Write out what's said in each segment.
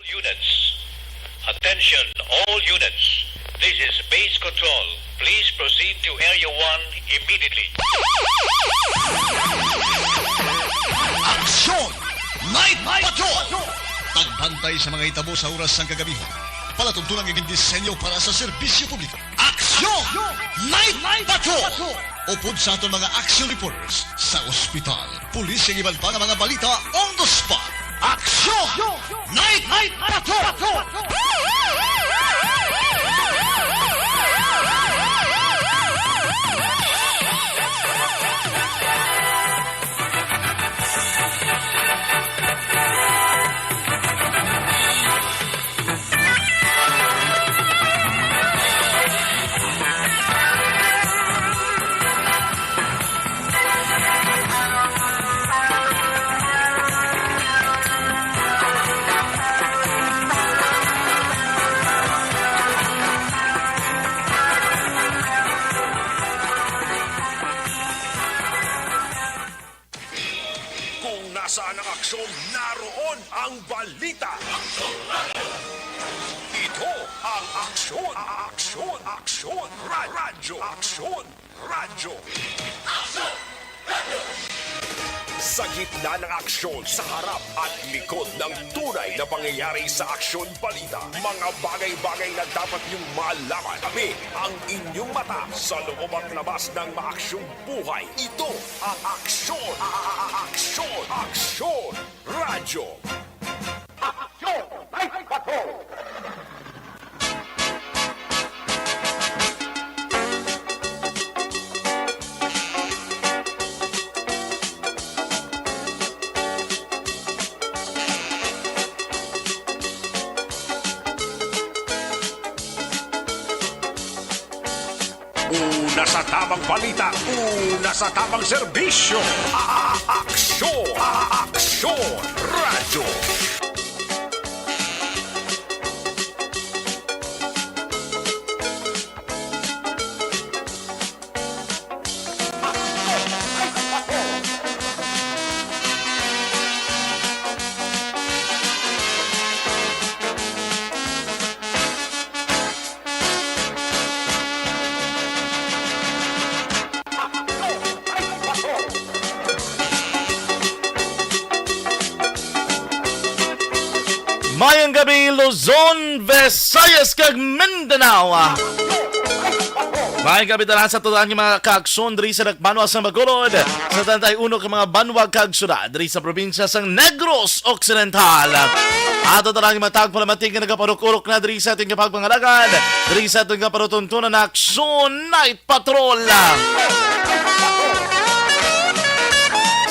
Units. Attention, all units. This is base control. Please proceed to Area 1 immediately. Aksyon! Night Patrol! Tagbantay sa mga itabo sa oras ng kagabihan. Palatuntunan ng disenyo para sa serbisyo publiko. Aksyon! Night Patrol! Upod sa aton mga action reporters sa ospital, pulis yung iban pa ng mga balita on the spot. Aksyon! Night Patrol! Nasaan ang aksyon? Naroon ang balita. Ito ang aksyon. Aksyon. Radyo. Aksyon. Radyo. Sa gitna ng aksyon, sa harap at likod ng tunay na pangyayari sa aksyon balita, mga bagay-bagay na dapat niyong malaman. Kami ang inyong mata sa loob at labas ng maaksyong buhay. Ito ang aksyon. Aksyon. Radyo. Aksyon. Night Patrol. Una sa tamang balita, una sa tamang serbisyo. Aksyon, radyo. Mayang gabi, Luzon, Visayas, kag Mindanao. Mayang gabi tanan sa tudaan ng mga kaaksyon diri sa Banwa sa Bacolod. Sa tantay uno ka mga banwa kag syudad diri sa probinsya sang Negros Occidental. Ato tanan mga tagpalamatig nga nagaparuk-urok na diri sa ating kapagpangalagad. Diri sa ating kaparutuntunan na Aksyon Night Patrol.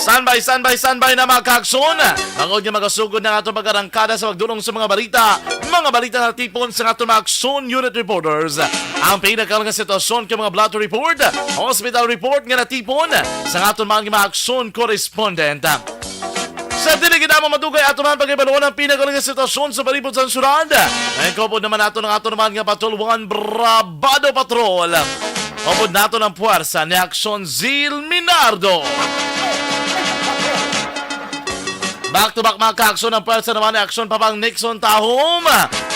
Standby na mga kaaksyon. Mangod nga magasugod na atong pag-arangkada sa magdulong sa mga balita. Mga balita na tipon sa atong mga aksyon unit reporters. Ang pinakalang sitwasyon kay mga blood report, hospital report nga natipon sa atong mga aksyon correspondent. Sa tiligid naman madugay ato man pag-ibaluan ang pinakalang sitwasyon sa palibot sa syudad. Ngayon kopod naman ato ng ato naman nga Patrol 1 Brabado Patrol. Kopod nato ng puwersa ni Aksyon Zil Minardo. Back-to-back mga kaaksyon ng pwersa naman ni Aksyon Papang Nixon Tahom.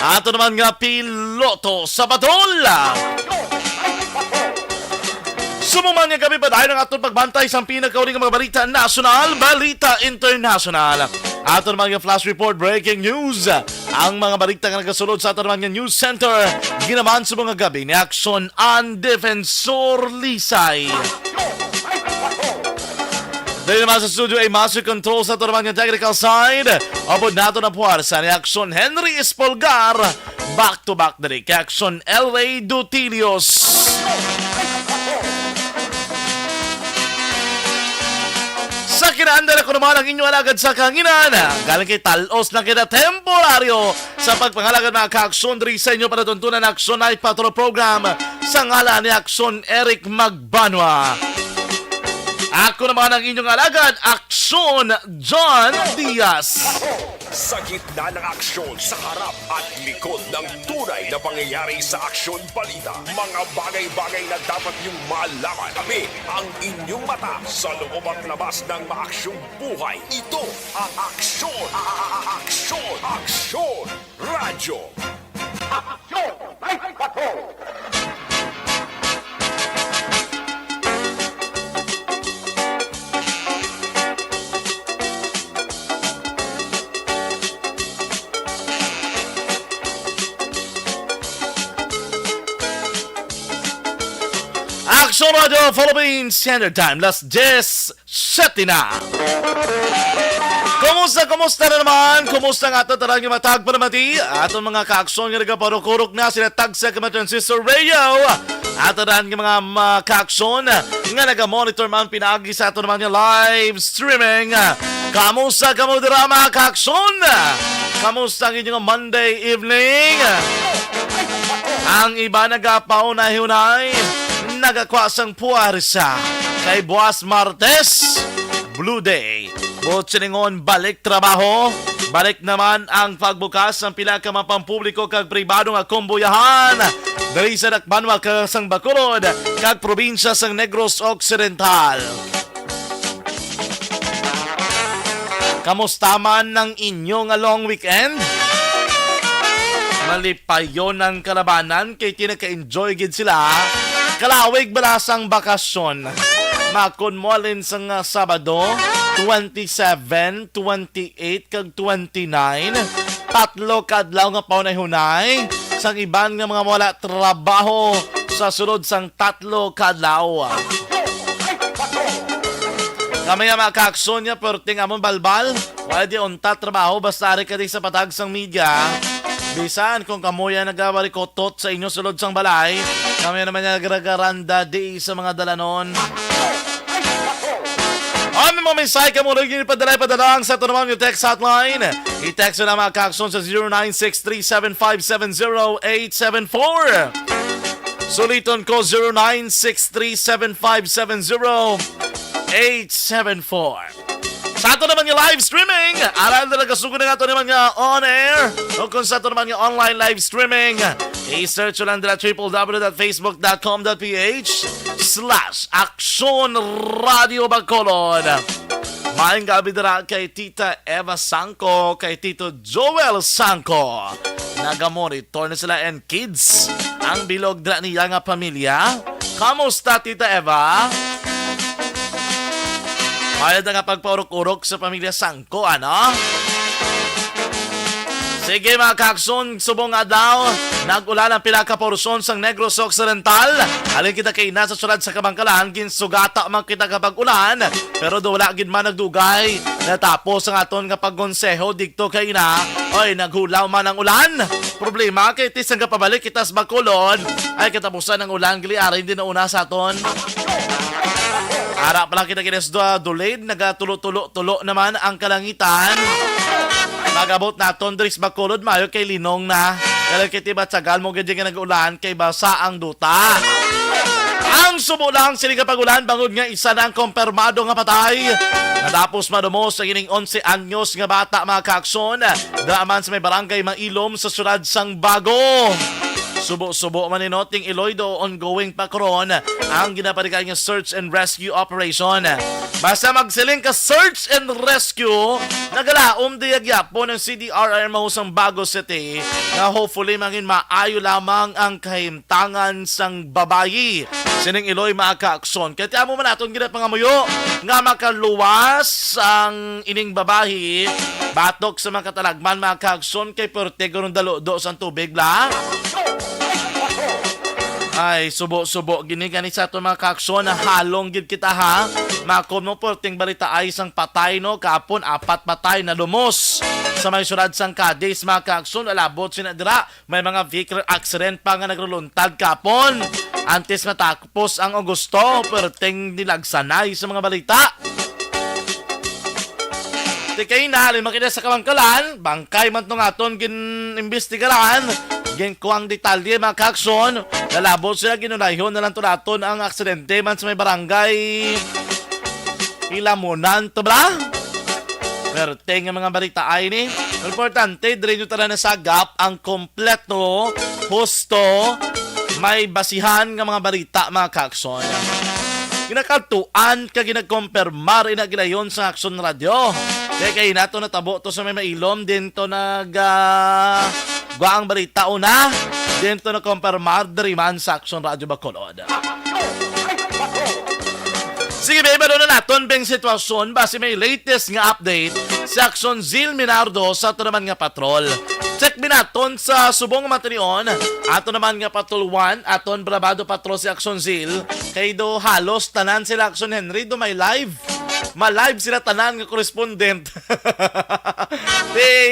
Ato naman nga piloto sa patrol. Sumuman nga gabi pa dahil ng atong pagbantay sa pinakauling mga balita national, balita international. Ato naman nga flash report, breaking news. Ang mga balita nga nagasulod sa ato naman nga news center. Ginaman sa mga gabi ni Aksyon ang Defensor Lisay. Dahil naman sa studio ay master control sa ito naman yung technical side. Abod nato na puwarsa ni Aksyon Henry Espolgar. Back to back na rin kay Aksyon El Rey Dutilios. Sa kinaandala ko naman ang inyong alagad sa kanginan. Galing kay talos na kita temporaryo sa pagpangalagad ng kaaksyon rin sa inyo para tuntunan ng Aksyon Night Patrol Program sa ngala ni Aksyon Eric Magbanwa. Ako naman ang inyong alagad, Aksyon John Diaz. Sa gitna ng aksyon, sa harap at likod ng tunay na pangyayari sa Aksyon Balita. Mga bagay-bagay na dapat niyong malaman. Kami ang inyong mata sa loob at labas ng maaksyong buhay. Ito ang Aksyon! Aksyon! Aksyon! Radyo! Aksyon! Night Patrol! Aksyon Radio Philippines Standard Time, last 10:07 na. Kumusta na naman? Kumusta nga ito tarang yung matag pa naman di? Atong mga kaaksyon nga nagaparukurok na sila tagsa kama Transistor Radio. At tarang yung mga kaaksyon nga nagamonitor man pinaagi sa ito naman yung live streaming. Kamusta ka mo dira mga kaaksyon? Kamusta ang inyong Monday evening? Ang iba nagapaunay-hunay, nagakwasang puwarisa kay Buwas Martes, Blue Day. Butsiningon, balik trabaho. Balik naman ang pagbukas ng pila ka mapampubliko kag pribado nga kumbuyahan. Dari sa Dakbanwa kasang Bacolod kag probinsya sang Negros Occidental. Kamusta man ng inyong long weekend? Malipayon ng kalabanan kay tinaka-enjoy gid sila. Kalawig balasang bakasyon. Makon mo alin sa nga Sabado, 27, 28, kag 29. Tatlo kadlaw nga paunay-hunay. Sang iban nga mga wala trabaho sa sunod sang tatlo kadlaw. Kami nga makakson niya pero tingamon balbal. Wala di unta trabaho basta ari ka di sa patag sang media. Bisan kung kamuya nagawarikotot sa inyo sulod sang balay, kami naman nagagaranda di sa mga dalanon. Ano mo mensahe ka mo rin padala ang sa ito naman yung text hotline. I-text mo na mga kakson sa 0963-750-874. Suliton ko 0963-750-874. Sa ito naman yung live streaming, aral na nagkasugo na ito naman yung on air. O kung sa ito naman yung online live streaming, i-search lang nila www.facebook.com.ph/Aksyon Radio Bacolod. Maayong gabi dira kay Tita Eva Sanco, kay Tito Joel Sanco. Nagamonitor na sila and kids ang bilog dira niya nga pamilya. Kamusta Tita Eva? Mayad na nga pagpaurok-urok sa pamilya Sangko, ano? Sige mga kakson, subong nga daw, nag-ulan ang pila ka porson sang Negros Occidental. Alin kita kay nasa sulad sa Kabangkalan, ginsugata man kita kapag ulan, pero do wala gid man nagdugay. Natapos ang aton nga pagkonseho dikto kay ina, oy naghulaw man ang ulan. Problema kay tisang kapabalik kitas Bacolod, ay katapusan ng ulan gliarin din na una sa aton. Ara pala kita kinis delayed, nagatulo-tulo naman ang kalangitan. Magabot na tondris Bacolod, mayo kay linong na. Kaya kiti batsagal mo ganyan nag-ulan kay basa ang duta. Ang subo lang sila kapag-ulan, bangod nga isa na ang kompirmado nga patay. Natapos madumos sa ining 11 anyos nga bata mga kakson. Daaman sa may barangay Mailom sa syudad sang Bago. Subo-subo man ni Noting Iloilo, ongoing pa karon ang ginapaligay ng search and rescue operation. Basta magsiling ka search and rescue, nagalaom diyagyapon ng CDRRMO sang Bago City na hopefully mangin maayo lamang ang kahimtangan sang babayi. Sining Iloy mga kaakson. Kaya tiyan mo man atong ginapangamuyo nga makaluwas ang ining babayi. Batok sa mga katalagman mga kaakson kay pertego ng dalo-do sang tubig la. Ay, subo-subo, gini-gani sa ito mga kakson na halong gid kita ha. Makom mo po, ting balita ay isang patay no, kapon, 4 patay na lumos. Sa may syudad sang Cadiz mga kakson, alabot sinadira, may mga vehicle accident pa nga nagruluntad kapon. Antes matapos ang Agosto, pero ting nilagsanay sa mga balita. Tikay na, halin makita sa Kabangkalan, bangkay man itong aton gin-imbestigaran. Kuang detalye mga kakson, lalabot sila ginunayhon na lang to naton ang aksidente man sa may barangay ilamunan to bla. Pero nga mga balita ay ni. Importante, dire nyo tala na sagap ang kompleto, husto, may basihan ng mga balita mga kakson. Ginakatuan ka ginagkompermar ina ginayon sa Aksyon Radio. Kaya kayo na to natabo to sa may mailom din to guang balita una. Din to na kompermar diriman sa Aksyon Radio Bacolod. Sige, babe, ano na natin bang sitwasyon base may latest nga update sa Aksyon Zil Minardo sa ito naman nga patrol. Check binaton sa subong matanion, ato naman nga patrol 1, aton brabado patrol si Aksyon Zil, kay do halos tanan sila Aksyon Henry do may live. Ma-live sila tanan nga correspondent.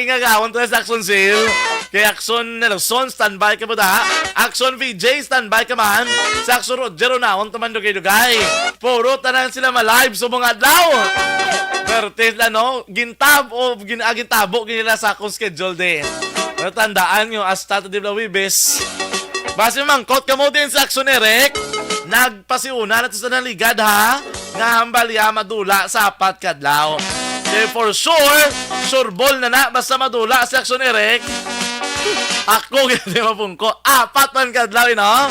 Nga gawon to sa Aksyon Zil. Kay Aksyon Nelson, standby ka po da. Aksyon VJ, standby ka man. Sa Aksyon Roger, naon taman dugay-dugay. Puro tanan sila ma-live sa mga adlaw. Pero tila no, gintabo ginila sa akong schedule din. Natandaan nyo, hasta to Dibla Wibes. Base mangkot ka mo din sa Aksyon Eric. Nagpasiuna na to sa naligad ha. Nga hambalya madula sa apat kadlaw. Kaya for sure, sureball na basta madula sa Aksyon Eric. Ako gano'n mapungko. Apat man kadlaw, no?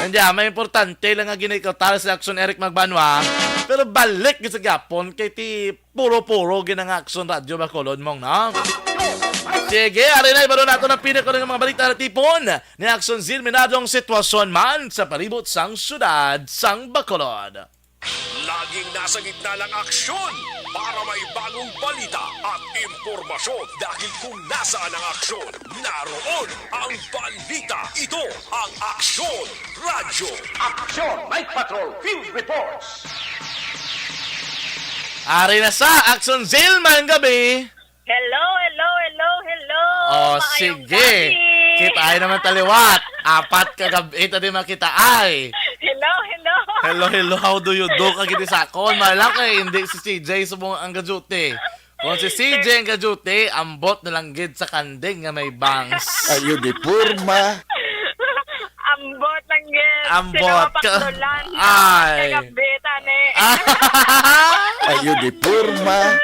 Nandiyan, may importante lang nga ginikaw sa Aksyon Eric Magbanwa. Pero balik sa gapon kay ti puro-puro ginang Aksyon Radio Bacolod mong, no? Sige, aray na, ibaro nato ng pinaka ng mga balita na tipon ni Aksyon Zil Minadong sitwasyon man sa palibot sang syudad sang Bacolod. Laging nasa gitna ng aksyon para may bagong balita at impormasyon dahil kung nasaan ang aksyon, naroon ang balita. Ito ang Aksyon Radyo. Action! Night Patrol Field Reports! Aray na sa Aksyon Zil, mayang gabi. Hello. Oh, Maayong sige. gabi. Kita ay naman taliwat. Apat kagabi, ito din makita ay. Hello, how do you do? Kagiti sa akon, malaki, hindi si CJ subong ang gajuti. Kung si CJ ang gajuti, ambot na lang gid sa kanding nga may bangs. Ayo di purma. Ambot lang gid. Ambot ka. Sinapaklulan. Ay. Kagabitan eh. Ayo di purma.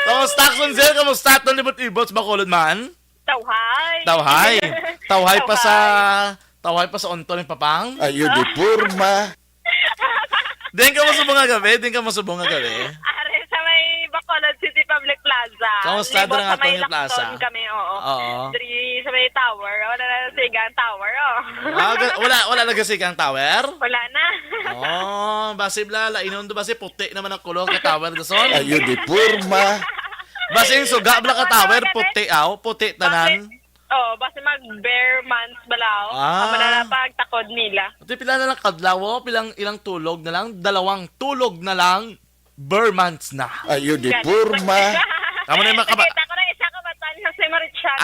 Kamusta, Aksyon Zil? Kamusta? Ito libot-ibot sa Bacolod man? Tawhay. Tawhay pa sa onto ng papang? Ayo di purma. Din ka mo sa bunga gabi? Are sa may Bacolod City Public Plaza. Kamusta Libot doon nga sa may itong plaza? Lacton kami, oo. Oo. Diri sa may tower. Wala na sigang tower, oh. Wala nagasigang tower? Wala na. Oh, basi blala. Inon do basi puti naman ang kulong ka tower dason. Ayo di purma. Basi yung suga bala ka tower, puti aw, puti tanan. Basta mag-bare months balaw. Ah. Ang mananapagtakod nila. Ito pila na lang kadlaw, ilang tulog na lang, 2 tulog na lang, months na. Ayo di purma. Tama na yung makaba. Nakita ko na isa ka batan sa Marichan.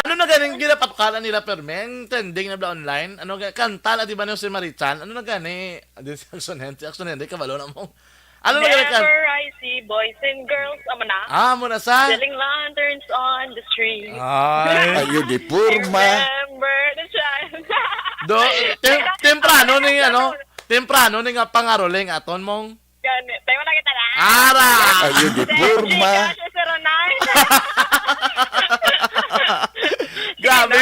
Ano na ganing ginapapakala nila permen? Trending na ba online? Ano kanta na di ba niyo si Marichan? Ano na gani? Adin si Aksyon Henry, kabalo na mo. Ano na gani kan? Whenever I see boys and girls, na. Muna sa? Selling lanterns on the street. Ay. Ayo di purma. Remember the child. Temprano ni nga pangaroling aton mong. Ganit. Tayo mo na kita na. Ara! Ayo di purma. Grabe.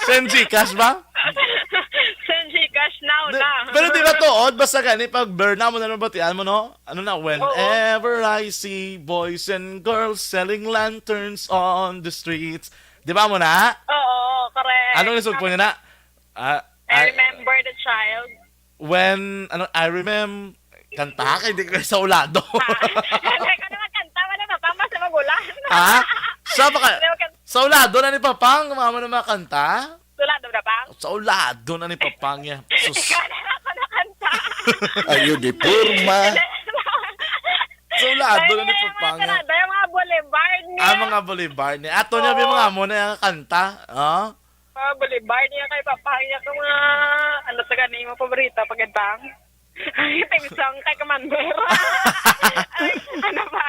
Senji cash ba? Senji cash now na. Pero di ba tuod? Basta gani, pag burn na mo na nabatian mo, no? Ano na? Whenever I see boys and girls selling lanterns on the streets. Di ba mo na? Oo, correct. Anong nisog po niya na? I remember the child. I remember, kanta ka, hindi ka sa ulado. Hindi ka naman kanta, wala na pa, mas magulan. Sa ulado na ni Papang, mama na mga kanta? Sulado na pa? Sa ulado na ni Papang niya. Sus. Ikaw na ako na kanta. Ayo di purma. Sa ulado na ni Papang niya. Yung mga boulevard niya. Mga boulevard niya. Ato niya may mga mo na yung kanta. Mga boulevard niya kay Papang niya kung mga, ano sa ganing mo paborito pagandang? Ay, team song kay Commander. Ay, ano ba?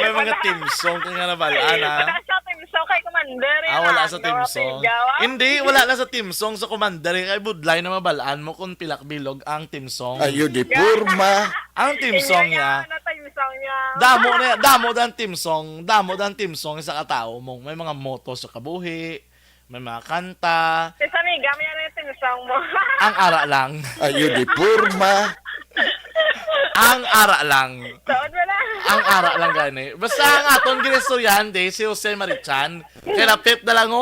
May mga team song kaya nga nabalaan, ha? Wala sa team song kay Commander. Wala sa team song. Hindi, wala na sa team song sa Commander. Kay Budlay na mabalaan mo kung pilak bilog ang team song. Ayo di purma. Ang team song niya, Ano team Damo dan team song sa katao mong may mga moto sa kabuhi, may mga kanta, Kasi amiga, may ano yung tinisang mo. ang ara lang. Ayo di porma. Ang ara lang. Soon mo na. Ang ara lang gani. Basta ang aton ginestoryante si Jose Marichan, kaya napit na lang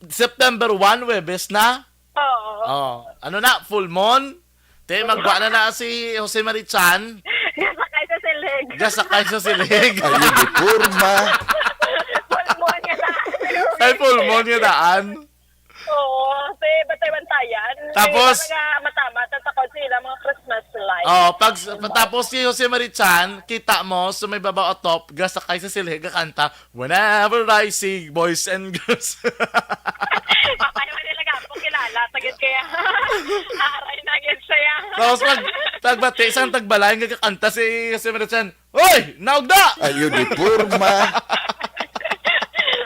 September 1, Webes na. Oo. Oh, ano na, full moon. Te, magwa na si Jose Marichan. Nasakay sa silig. Gasakay sa silig. Ayo di porma. Pulmon nga na. Ay, full moon yung daan. Oo. Kasi bantay-bantayan. Tapos- Kaya mga matama, tatakot sila mga Christmas lights. Oh, tapos si Jose Marichan, kita mo, sa may baba o top, gasakay sa silig, kakanta, Whenever I see boys and girls. Kaya man nila gapong kilala. Tagit kaya. Aray na agad siya. Tapos tagbati, isang tagbalay, kakanta si Jose Marichan, Hoy! Naog na! Ayo di porma.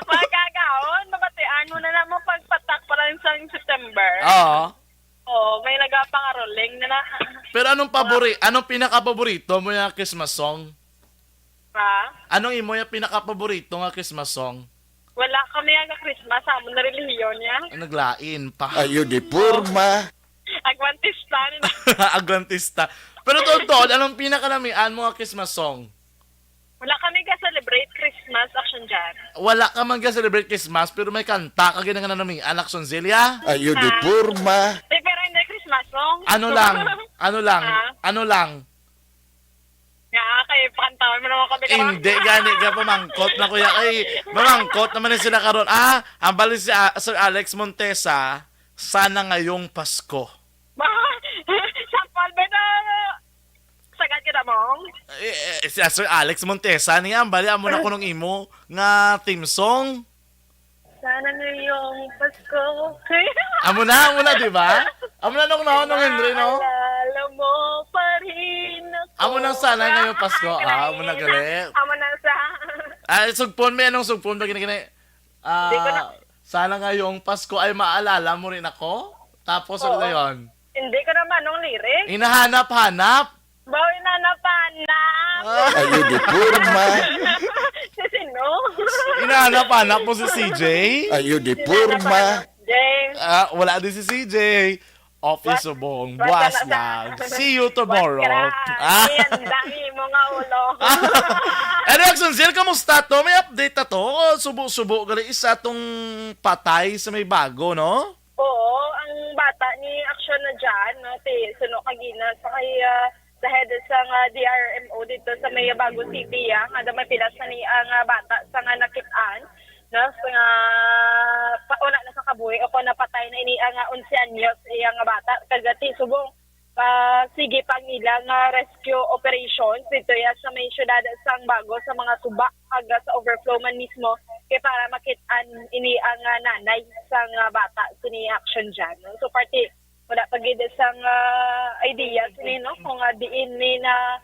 Magkagaon, mabatian mo na lang mo pagpatak para sa September. Oo. Oo, may nagapangaroling na na. Pero anong pinaka-paborito mo yung Christmas song? Ha? Anong imo yung pinaka-paborito nga Christmas song? Wala kami ang Christmas, amon na relihiyon niya. Naglain pa. Ayo di porma. Agwantista nila. Agrantista. Pero totoo, anong pinakalamian mo nga Christmas song? Wala kami ka-celebrate Christmas action dyan. Wala ka man celebrate Christmas, pero may kanta ka ginang nami Anak Sonzilia. Ayo di porma. Pero hindi Christmas song. Ano lang? Ha? Nga, kayo pakantawan mo naman kami. Hindi gani ka pamangkot na kuya. Ay, mamangkot naman din sila karon. Ang bali si Sir Alex Montesa, sana ngayong Pasko. Sampal ba na? Sagad kita mong? Si Sir Alex Montesa niya, ang bali mo na ko nung imo nga team song. Sana ngayong Pasko. Amo na, di ba? Amo na nung Henry, no? Alala mo pa rin ako. Amo na sana ngayong Pasko. Amo na gali. Amo na sa... Sugpon, may anong sugpon ba gini-gini? Di ko na- Sana ngayong Pasko ay maalala mo rin ako. Tapos ano na yun? Hindi ko naman nung lyric. Hinahanap-hanap. Bawin na napanap. Ayo di porma. Si sino? Hinahanap-hanap mo si CJ. Ayo di porma. James. Wala din si CJ. Office subong. What Buwas ka na- lang. See you tomorrow. Ayan, dami mo nga ulo. Erickson Zil, kamusta to? May update na to? Subo-subo gali isa tong patay sa may bago, no? Oo, ang bata ni action na dyan, no, suno kagina sa kay sa head sa nga DRMO dito sa may Bago City, nga may pilas na ni ang bata sa nga nakitaan, no, sa nga pauna na sa kabuhi o napatay na ini ang 11 anyos iyang bata kagati subong sige pang ilang rescue operations dito sa may syudad sang Bago sa mga suba aga sa overflow man mismo kaya para makitaan ini ang nanay sang bata sini action dyan. So party wala pagid sang idea sini no kung diin ni na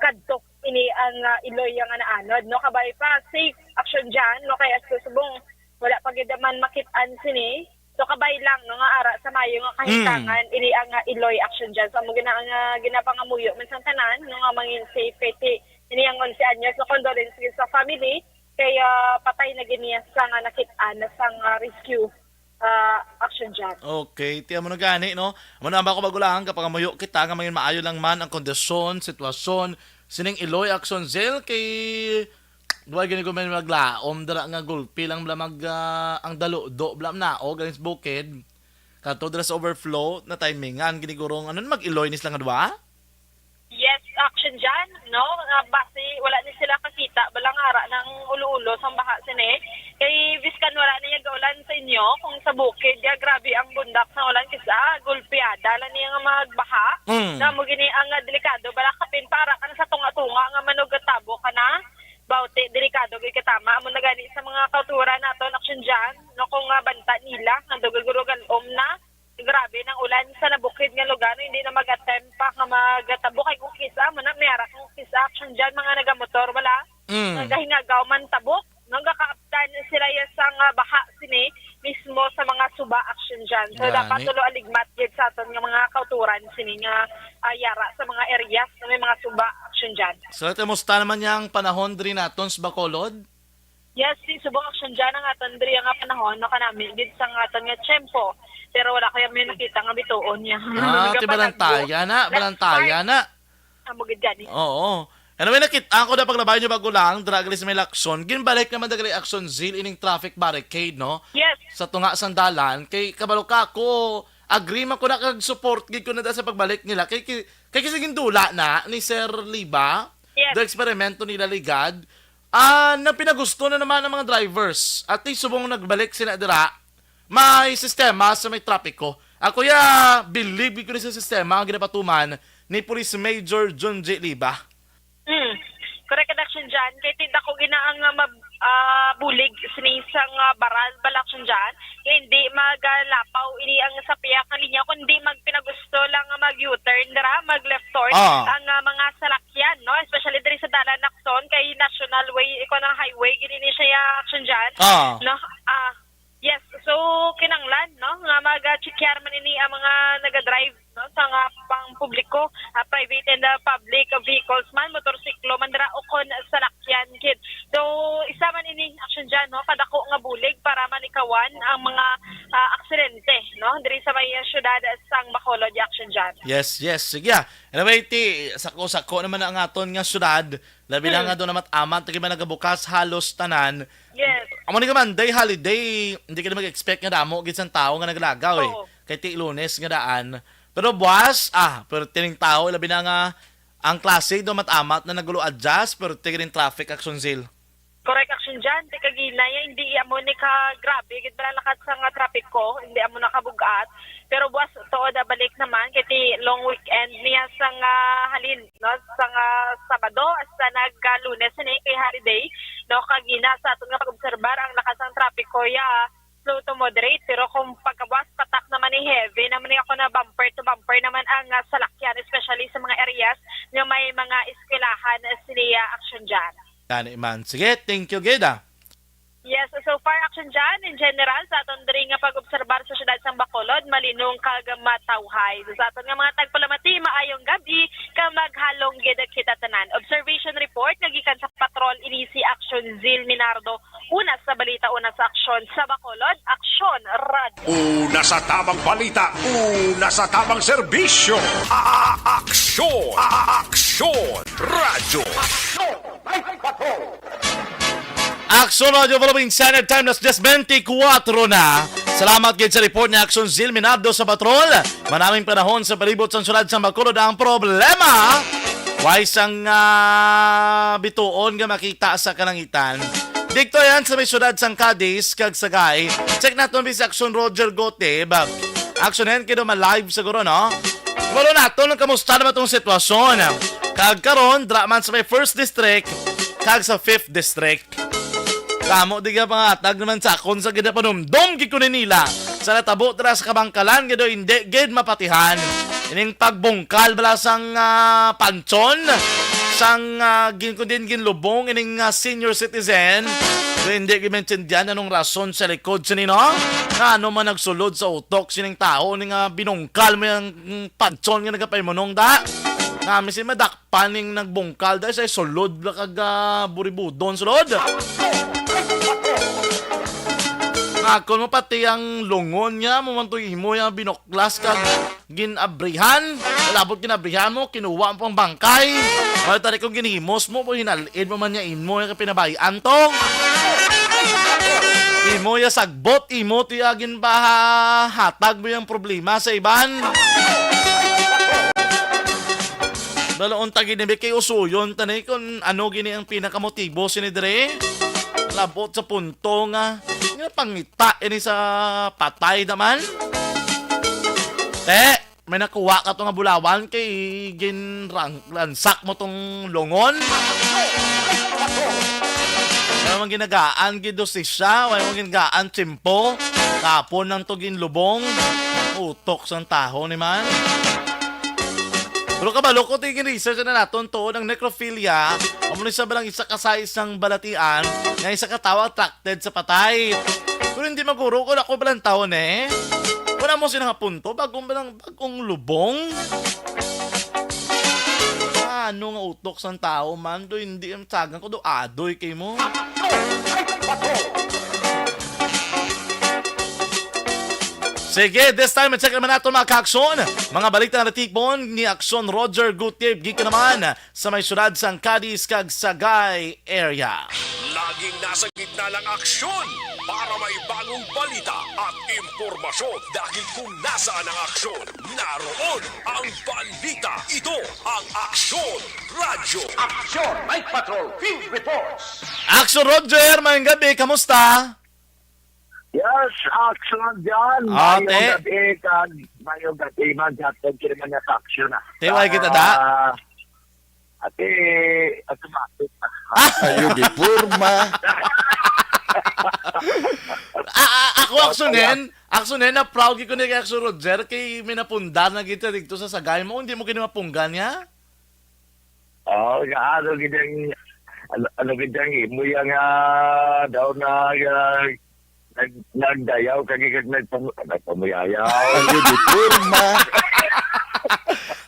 gadtok ini ang iloy ang naanod no kabay pa safe action dyan no kaya subong wala pagid man makitaan sini. So kabay lang no nga ara sa mayo nga kahitangan ini ang iloy action dyan. So mo ginapangamuyo man sang tanan no nga mangin safe kay ini ang 11 anyos so condolences sa family kaya patay na giniya sa nga nakitaan na sang rescue action dyan. Okay, tiyan mo na gani, no? Muna ba ko bagulangan kapag amuyo kita nga mangin maayo lang man ang kondisyon, sitwasyon, sining iloy action zel kay duwa gani ko man maglaom dara nga gulpi lang bla mag ang dalo-do bla na o ganis bukid. Kadto dira sa overflow na timingan gini gurong ano mag-iloy nis lang nga duwa? Yes, action dyan, no? Base, wala ni sila kakita, balang ara ng ulo-ulo sa baha sini. Kay Viscan, wala niya gaulan sa inyo. Kung sa bukid, grabe ang bundak na ulan kisa, gulpiada, lang niya nga magbaha. Na mo gini ang delikado, bala kapin para ka na sa tunga-tunga, nga manugatabo ka na. Bawte, delikado, kay katama. Amo na gani sa mga kautura nato, action dyan, no? Kung banta nila, nandugul-gurugan na. Grabe ng ulan sa nabukid nga lugar hindi na mag-attempt pa nga magatabo kay kung kisa mo na mayara kung kisa action dyan mga nagamotor wala nagahingagaw man tabok nagakaaptan sila sang baha sini mismo sa mga suba action dyan so dapat tulo aligmat yun sa aton nga mga kauturan sini nga yara sa mga areas na may mga suba action action dyan. So, musta naman yung panahon diri naton sa Bacolod? Yes, subong action dyan ang aton diri nga panahon no kanami dito sa aton nga tiyempo. Pero wala kaya may nakita nga bituon niya. Ti balantaya na. Amugid gani. Oo. Ano may nakita ako na paglabay nyo bago lang, draglis may lakson, ginbalik naman dagli action zil ining traffic barricade, no? Yes. Sa tunga sandalan, kay kabalo ka ko, agree man ko na kag-support, gid ko na sa pagbalik nila, kay kasi gindula na ni Sir Liba, Yes. do eksperimento nila ligad, na pinagusto na naman ng mga drivers, at least subong nagbalik sila dira, may sistema sa may trapiko. Ako believe ko ni sa sistema ang ginapatuman ni Police Major John J. Liba. Correct action dyan. Kaya tinda ko ginaang bulig sinisang balaksyon dyan. Kaya hindi maglapaw ini ang sa piyak ng linya, kundi magpinagusto lang mag-U-turn, mag-left turn ang mga salakyan, no? Especially diri sa Dalan Nakson, kay National Way, ng highway, ginini siya action dyan. No? Yes, so kinanglan, no? Nga mag-checkar man ini ang mga naga-drive, no? Sa nga pang publiko, private and public vehicles man, motorsiklo man dira ukon sa lakyan kid. So isa man ini action dyan, no? Kadako nga bulig para manikawan ang mga aksidente, no? Diri sa may syudad sang Bacolod action dyan. Yes. Sige. Anyway, sako-sako naman ang aton nga syudad. Labi na nga doon naman amat, hindi man nagabukas halos tanan. Yes. Amo ni man day holiday, hindi ka na mag-expect nga damo gid sang tao nga naglagaw eh. Oo. Kay ti Lunes nga daan. Pero buwas, pero tining tao labi na nga ang klase do mat-amat na nagulu-adjust pero tigrin traffic action zil. Correct action dyan. Di kaginay, hindi amo ni ka grabe. Git ba lakat sa nga traffic ko, hindi amo nakabugat. Pero buwas to da balik naman kiti long weekend niya sa nga halin, no? Sa nga Sabado hasta nag-Lunes ni kay holiday, no? Kagina sa aton nga pag-obserbar ang lakas ng traffic ko slow to moderate, pero kung pagkabuwas patak naman ni heavy naman ako na bumper to bumper naman ang salakyan, especially sa mga areas nga may mga eskwelahan sila action dyan. Gani man. Sige, thank you Geda. Yes, so far action dyan, in general, sa aton diri nga pag-obserbar sa syudad sang Bacolod, malinong kag matawhay. So, sa aton nga mga tagpalamati, maayong gabi, ka maghalong gid kita tanan. Observation report, nagikan sa patrol inisi action Zil Minardo. Una sa balita, una sa aksyon sa Bacolod, aksyon radio. Una sa tamang balita, una sa tamang serbisyo. Aksyon! Aksyon! Radyo! Action Radio Philippine Standard Time, nas 10:24 na. Salamat gid sa report ni Action Zil Minardo sa patrol. Maraming panahon sa palibot sa syudad sa Bacolod ang problema. Why sang bituon nga makita sa kalangitan. Dikto yan sa may syudad sang Cadiz kag Sagay. Check naton bis Action Roger Goteb. Action hen kido ma-live siguro, no? Walo naton kamusta naman tong sitwasyon. Kag karon draman sa may 1st district kag sa 5th district. Kamo di ka pangatag naman sa akon sa gida panumdom gid ko nila. Sa natabo tra sa kabangkalan gido hindi gid mapatihan. Ining pagbungkal bala sang pansyon sang ginlubong ining senior citizen. So, hindi gid maintindihan anong rason sa likod sa nino. Ano man nagsulod sa utok sining tao ning binungkal mo yung pansyon nga nagapaymonong da. Kami si madakpan ning nagbungkal dahil sa sulod kag buribudon sulod. Ako mo pati ang lungon niya, mumantoy mo yung binoklas kag ginabrihan. Labot ginabrihan mo, kinuha mo pang bangkay. Kaya tari kong ginhimos mo, hinalid mo man niya imo yung pinabayaan to. Imo yung sagbot, imo tiyagin pa hatag mo yung problema sa iban. Balaon tagi ni kay usuyon, tanay kung ano gini ang pinakamotibo sinidre. Labot sa punto nga pangita ini sa patay naman. May nakuha ka to nga bulawan kay ginransak mo tong longon. Wala mang ginagaan gido siya, wala mang ginagaan tsimpo. Tapon ng to ginlubong. Utok sa taho ni man. Pero kabalo ko tingin research na naton to ng necrophilia. Amun sa balang isa ka sa isang balatian nga isa ka tao attracted sa patay. Pero hindi maguro ko ako balang taon eh. Wala mo sinang punto bagong lubong. plano nga utok sang tao man do hindi ang tsagan ko do adoy kay mo. Sige, this time check naman natin mga ka-aksyon. Mga balita na tipon ni Aksyon Roger Gutierrez gika naman sa may syudad sang Cadiz kag Sagay area. Laging nasa gitna ng aksyon para may bagong balita at impormasyon. Dahil kung nasaan ang aksyon, naroon ang balita. Ito ang Aksyon Radyo. Action Night Patrol Field Reports. Aksyon Roger, mayang gabi, kamusta? Yes, action dyan. Ate. Mayong gabi, mag-hatod kiri man yung action na. Tiway kita da? Ate, automatic. Ayo di purma. Aksunen na proud ko ni Aksyon Roger kay minapundar na kita dito sa Sagay mo, hindi mo kinamapunggan niya? Oh, ano gidang imo yung daw na nagdayaw kagigad nagpamuyayaw. Ayo di purma.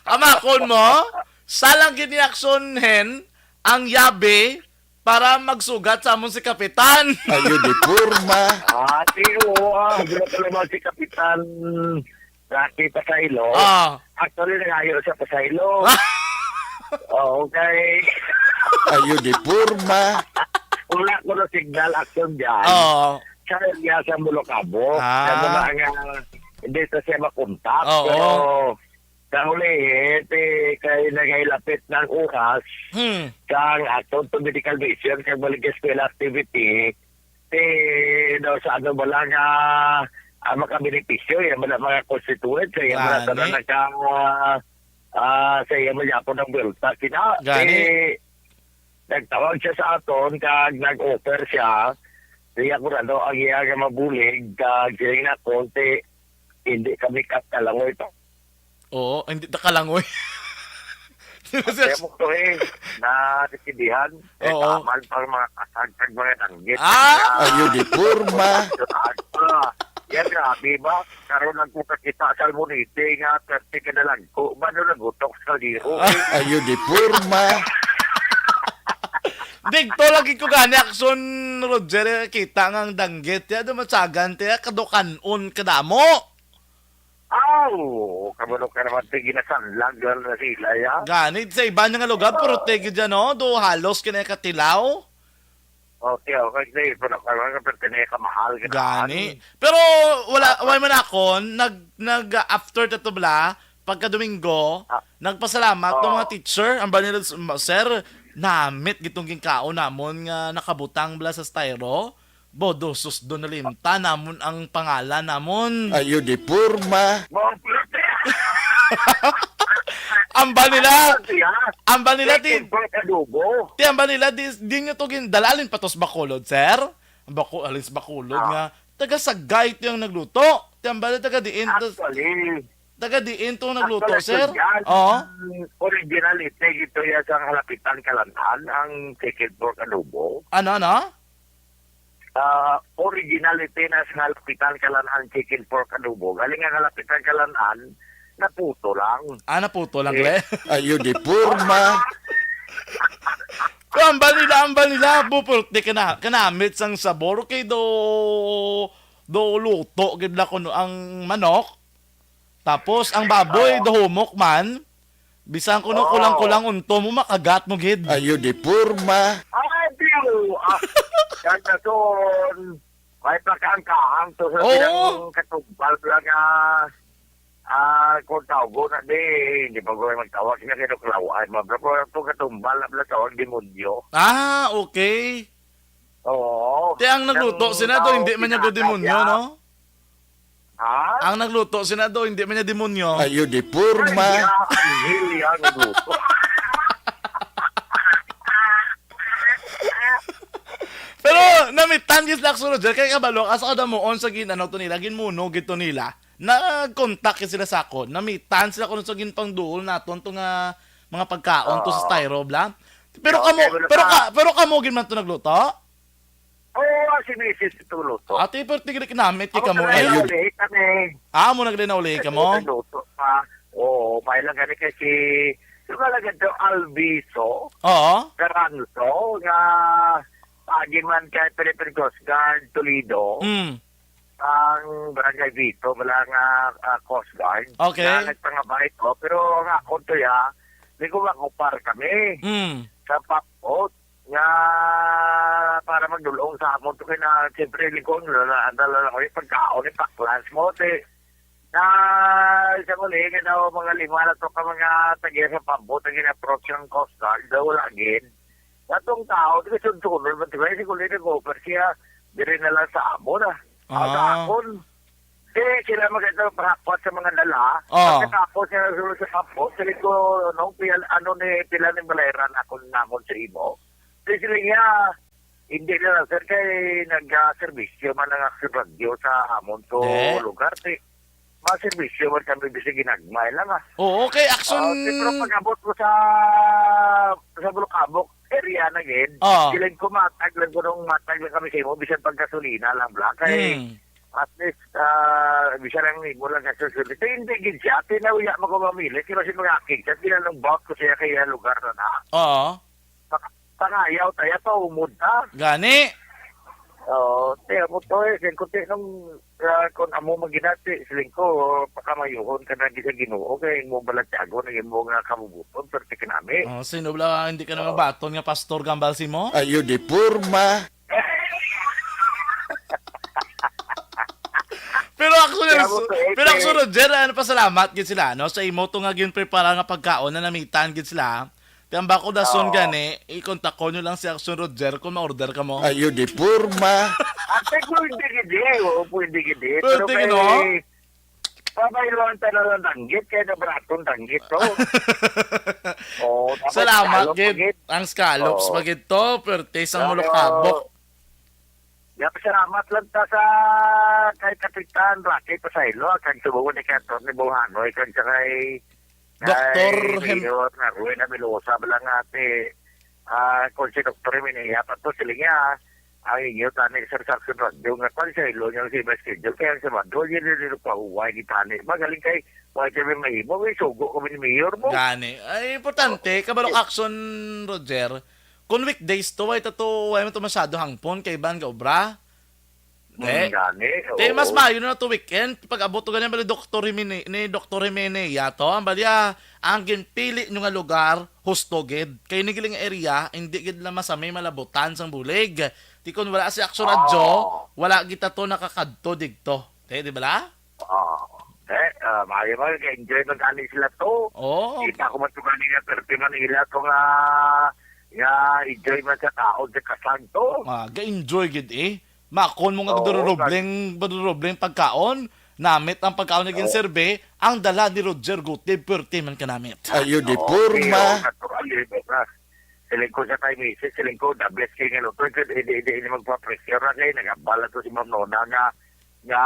Amakon mo, salang giniaksonhen ang yabe para magsugat sa amon si Kapitan. Ayo di purma. Ate, gulo ka naman si Kapitan Rocky Pasaylo. Ah. Actually, nangayo siya Pasaylo. Okay. Ayo di purma. Wala ko na signal action dyan. Oo. Kaya sa Bulocabo. Ah. Kaya mga hindi sa siya makontak. Oo. Pero sa huli, kaya nagahilapit ng oras kang action to medical vision kang balik school activity daw sa ano ba lang makabenepisyo yan mga constituents sa yan Gani. na nagka sa yan magyapon ng welta kina Gani. nagtawag siya sa aton kag nag-offer siya kaya ko na daw ang iya nga mabulig kag siya na konti hindi kami katalangoy ito. Oo, hindi ta kalangoy. Kaya mo ito na titidihan Oo. tamal pang mga kasagtag mga tanggit. Ayo di purma. Yan grabe ba? Karoon lang ko kakita sa almonite nga 30 ka na lang ko. Ba na nagutok sa liro? Ayo di purma. Digto lagi ko gani aksyon Roger kita ngang danggit ya dumatsagan tiya kadukanon kadamo. Aw! Kamunok ka naman ito ginasanlag na sila ya. Gani sa iba nga lugar pero tegi dyan no do halos kina katilaw. Okay, kasi ito na karoon ka pertinay ka mahal. Gani. Pero wala man ako nag after tato bla pagka Domingo nagpasalamat ng mga teacher ang banila sir namit gitong ginkaon namon nga nakabutang bla sa styro. Bodo sus do nalimta namon ang pangalan namon. Ayo di purma. Amba nila ti Adobo. ti amba nila di nyo to gindalalin patos Bacolod sir. Alis Bacolod nga taga Sagay ti ang nagluto. Ti amba nila taga diin Actually, taga diin to nagluto actually, sir. yan, Oo. original ito yan sa halapitan kalantan ang chicken pork adobo. Ano? Originality na sa halapitan kalantan chicken pork adobo. Galing ang halapitan kalantan, naputo lang. Naputo lang le. Ayo di purma. Amba nila bupulti kanamit sang sabor kay do luto gid la kuno ang manok. Tapos ang baboy do humok man. Bisan kuno kulang-kulang unto mo makagat mo gid. Ayo di purma. Diyo! Yan na son. May pagkaangkahang to sa Oo. pinang katumbal lang kung tawag na di. Hindi pa ko magtawag na kinuklawan. Mabra po katumbal na tawag demonyo. Okay. Oo. Ti ang nagluto senado hindi man niya go demonyo no? Ha? Ang nagluto senado hindi man niya demonyo. Ayo di purma. Hindi ang luto. Pero namitan gis lak sunod kay kabalo asa kada mo on sa ginano to nila ginmuno gito nila. Nag-contact sila sa ako. Namitan sila kuno sa ginpang duol naton to nga mga pagkaon to sa styro bla. Pero kamo gin man to nagluto? Oo, si Mrs. ito luto. Ate pero tigil kinamit kay kamo Ayun. Kami. mo naglinauli ka mo? Luto pa. Oo, may lang gani kasi Yung kalagad ito, Alviso, Oo. Caranzo, nga pagi man kay Philippine Coast Guard, Toledo, ang Barangay Vito, wala nga Coast Guard. Okay. Na nagpangabay ko, pero nga ako to ya, hindi ko makupar kami sa papot nga para magdulong sa amon to kaya na siyempre likon nadala ko yung pagkaon yung paklas mo na isa ko lihin na mga lima na to ka mga tagya sa papot ang gina-approach ng Coast Guard daw lagin natong tao di ka sunod ba diba si kulihin ko pero siya di rin na lang sa amon sa amon sila maganda pakapot sa mga dala pagkatapos siya nasulod sa papot sila ko nung pila ni Baleran ako namon sa imo. Kasi sila nga, hindi na lang, sir, kay nag-servisyo man ang action radio sa hamon to lugar. Ma-servisyo man kami bisa ginagmay lang, Oo, okay, action... pero pag-abot ko sa Bulukabok area na gin, silang ko matag lang ko nung matag lang kami sa imo, bisan pagkasulina lang, bla. Kay, at least, bisa lang mo lang kasulina. So, hindi gin siya, tinawiya mo ko mamili, kasi mga aking siya, tinanong bout ko siya kaya lugar na na. Oo. Pangayaw tayo pa, umod ta. Gani. Oo, tayo mo to singko nung kung amo maginati, siling ko, pakamayuhon ka na di sa Ginoo, kaya mo balatyago, naging mo nga kamubuton, pero tikinami. Sino ba, hindi ka naman baton nga Pastor Gambal si mo? Ayo di porma. Pero ako sunod, Jer, pasalamat gid sila, no? Sa imo to nga gin prepara nga pagkaon na namitan gid sila. Tiyan ba ko dason gani, i-contact ko nyo lang si Action Roger kung ma-order ka mo. Ayo di porma. Ate ko hindi gidi, pwede gidi. Pero tingin mo? Pabayloan tayo ng tanggit, kaya na bratong tanggit to. Salamat gid. Ang scallops bagid to, pero taste ang mulukabok. Salamat lang ta sa kay Kapitan Rocky Pasaylo, kang subukan ni Kator ni Buhanoy, kang sa kay Doktor Mayor na Ruy na Milosa balang ate kung si Doktor Minaya pa to sila nga ang inyo tani sa Saxon Radio nga kung siya ilo niya si Basketball kaya sa Mando yun nito pa huwag ni tani magaling kay huwag kami mahimo may sugo kami ni Mayor mo gani ay importante kabalok Action Roger kung weekdays to ay tato ay mo to masyado hangpon kay ban ka obra mas mayo na to weekend pag abot to ganyan bali Dr. Jimenez yato ang balya ang ginpili nyo nga lugar husto gid kay nigiling area hindi gid lang masamay malabutan sang bulig ti kun wala si Action Radio wala kita to nakakadto digto di ba la maayo ba enjoy man ani sila to kita ko matugani nga perti man nila to nga enjoy man sa tao sa kasanto ga-enjoy gid makon mo nga badurrobleng pagkaon namit ang pagkaon naging serbe ang dala ni Roger Guti perti man ka namit ayo di porma siling ko sa tayo misis siling ko the best king ano to hindi magpa-pressure na kayo nagabala to si Ma'am Nona nga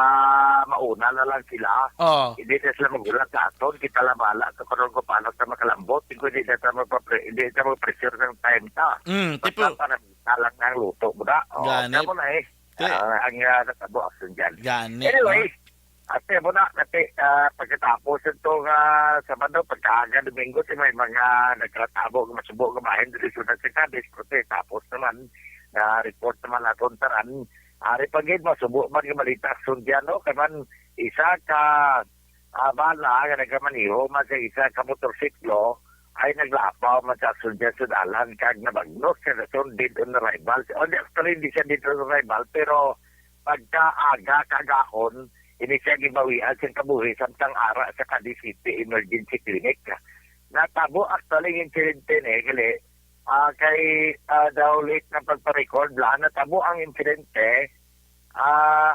mauna na lang sila hindi na sila magulat sa aton kita lang bala so karoon ko paano sa makalambot hindi na mag-pressure ng time ta tipo parang talang ng luto mo na gani mo na ang natabo action dyan. Gani. Anyway, ate mo na, pagkatapos ito Sabado, pagkaaga, Domingo, may mga nagkatabo, masubo, gamahin, dilisyon sa Cadiz, tapos naman, report naman natin taran, ari pagid, masubo, man malita action dyan, no? Kaman, isa ka bala, nagkamaniho, isa ka motorsiklo, ay naglapaw magsaksun dyan sa dalan kag nabagnos kaya nasun dead on arrival. Actually, hindi siya dead on arrival pero pagka-aga kagahon ini siya gibawian sa kabuhi samtang ara sa Cadiz City Emergency Clinic. Natabo actually yung incidente gali kay daw late na pagpa-record la natabo ang incidente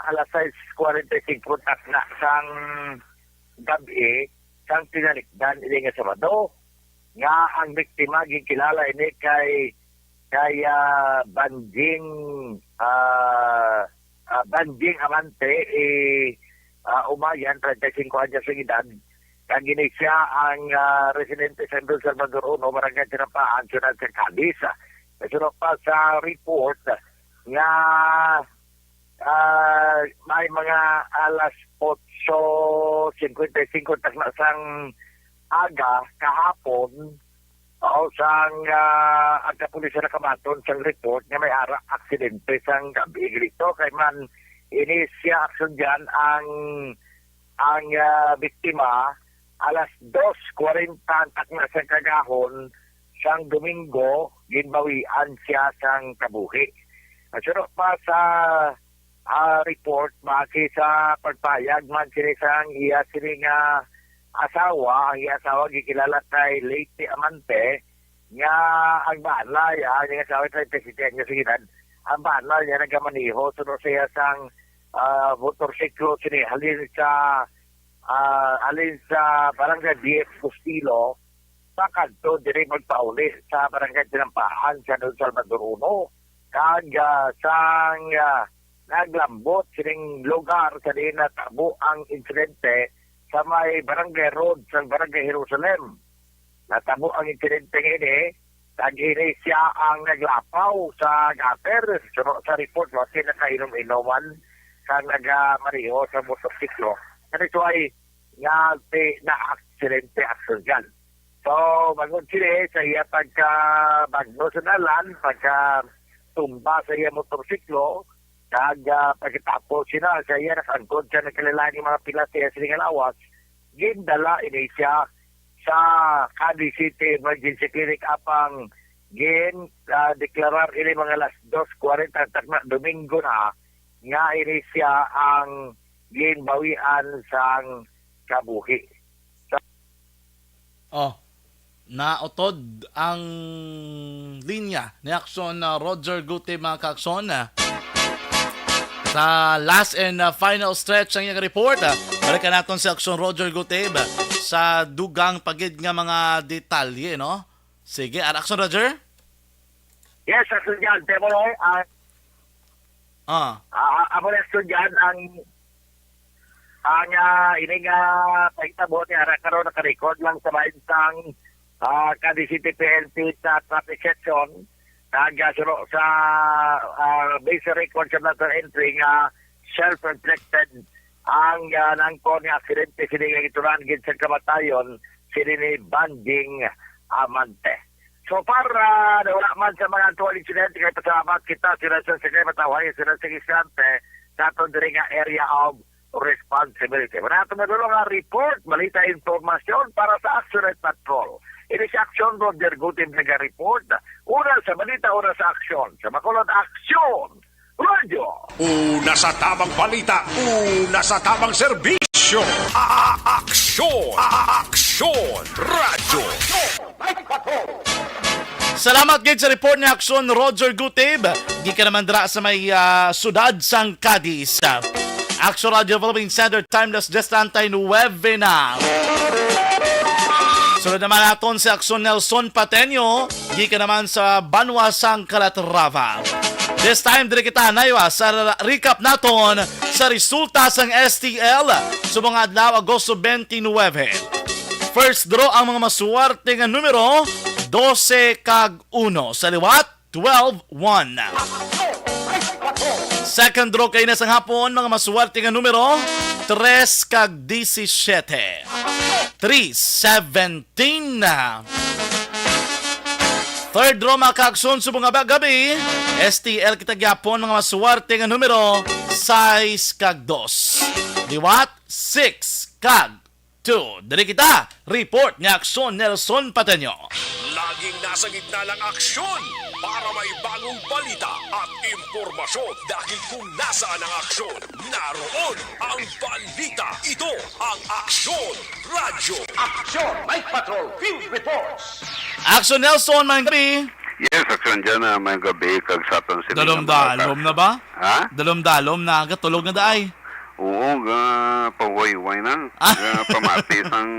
alas 6:45 tak na sang gabi sang tinalikdan ini nga Sabado nga ang biktima gikilala ini kay Banjing Amante umayan 35 anyos sa edad kang gini siya ang residente sa San Salvador Uno barangay Tinapaan syudad sa Cadiz kasunod pa sa report nga may mga alas 8:55 tak na sang aga kahapon O sang ang kapulisan na kamaton sang report nga may ara aksidente sang gabi dito kay man inisya aksyon dyan ang biktima alas 2:40 tak na sa kagahon sang Domingo ginbawian siya sang kabuhi. Sino pa sa report maki sa pagpayag man sini sang iya sini nga asawa, ang asawa gikilala kay Lady Amante nga ang banlay, ang asawa kay President nga siginan, ang banlay niya nagamaniho sunod siya sang motorsiklo sini halin sa barangay DF Bustilo sa kanto diri magpauli sa barangay Tinampahan sa Don Salvador 1 kag sang naglambot sining lugar sa di natabo ang insidente sa may barangay road sa barangay Jerusalem. Natabo ang insidente ini, tag-ini siya ang naglapaw sa gutter. Sa report, kasi nakainom-inoman sa nagamariho sa motorsiklo. Ganito ay na-aksidente action dyan. So, magod sila sa iya pagka-bagno sa nalan, pagka-tumba sa iya motorsiklo, kag pagkatapos sila sa iya nakangkod siya nagkalilaan yung mga pilas siya siling alawas, gindala ini siya sa Cadiz City Emergency Clinic apang deklarar ini mga alas 2:40 tak na Domingo na nga ini siya ang ginbawian sang kabuhi. Naotod ang linya ni Aksyon Roger Gute mga kaakson. Sa last and final stretch ng iyang report, balikan natin si Aksyon Roger Guteb sa dugang pagid nga mga detalye, no? Sige, Aksyon Roger? Yes, Aksyon dyan. Temo amo na Aksyon dyan ang ini nga pagtabo niya karon naka-record lang sa mainsang Cadiz City PNP sa traffic section. Nagasulo sa base record sa natal entry nga self-inflicted ang nangko ni aksidente sini nga ituran gid sa kamatayon sini ni Banding Amante. So para wala man sa mga actual incident kay pasalamat kita sila sa sige mataway sila sa iskante sa aton diri nga area of responsibility. Manato na dulo nga report, balita informasyon para sa Action Patrol. Ini si Aksyon Roger Guteb nag-report. Una sa balita, una sa aksyon. Sa makulod aksyon, radyo. Una sa tamang balita, una sa tamang serbisyo. Aksyon! Aksyon! Radyo! Salamat gid sa report ni Aksyon Roger Guteb. Di ka naman dra sa may sudad sang Cadiz. Aksyon Radio Philippine Standard Time das 10:09 na. Sunod naman natin si Aksyon Nelson Pateño, gikan naman sa Banwasang Calatrava. This time, diri kita naiwa sa recap naton sa resulta sang STL sa mga adlaw Agosto 29. First draw ang mga masuwerte nga numero 12 kag 1. Sa liwat, 12-1. Second draw kayo na sang hapon, mga masuwerte nga numero 3 kag 17. 3-17 na. Third draw mga kaakson sa mga gabi, STL kita gyapon mga masuwerte nga numero 6 kag 2. Liwat 6 kag 2. Dali kita, report ni Aksyon Nelson Pateño. Laging nasa gitna ng aksyon para may bagong balita at impormasyon dahil kung nasaan ang aksyon, naroon ang balita. Ito ang Aksyon Radyo. Action Night Patrol Field Reports. Aksyon Nelson, mga gabi. Yes, aksyon dyan na may gabi kag satan sila. Dalom-dalom na ba? Ha? Dalom-dalom na, gatulog na daay. Oo, pawayway na. Pamatis ang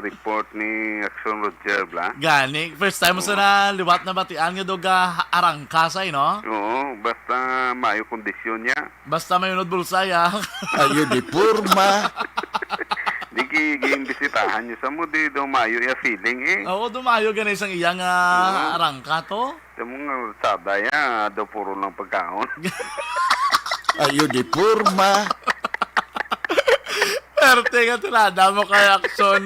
report ni Aksyon Roger, bla? Gani, first time mo sa na liwat na batian nga doga arangkasay, no? Oo, basta mayo kondisyon niya. Basta may unod bulsaya. Ayun, di purma. Di giimbisitahan niyo sa mo, di daw mayo ya feeling eh. Oo, dumayo ganay isang iyang arangka to. Sa mga sadaya, daw puro ng pagkaon. Ayun, di purma. Perte nga tinada mo kay Aksyon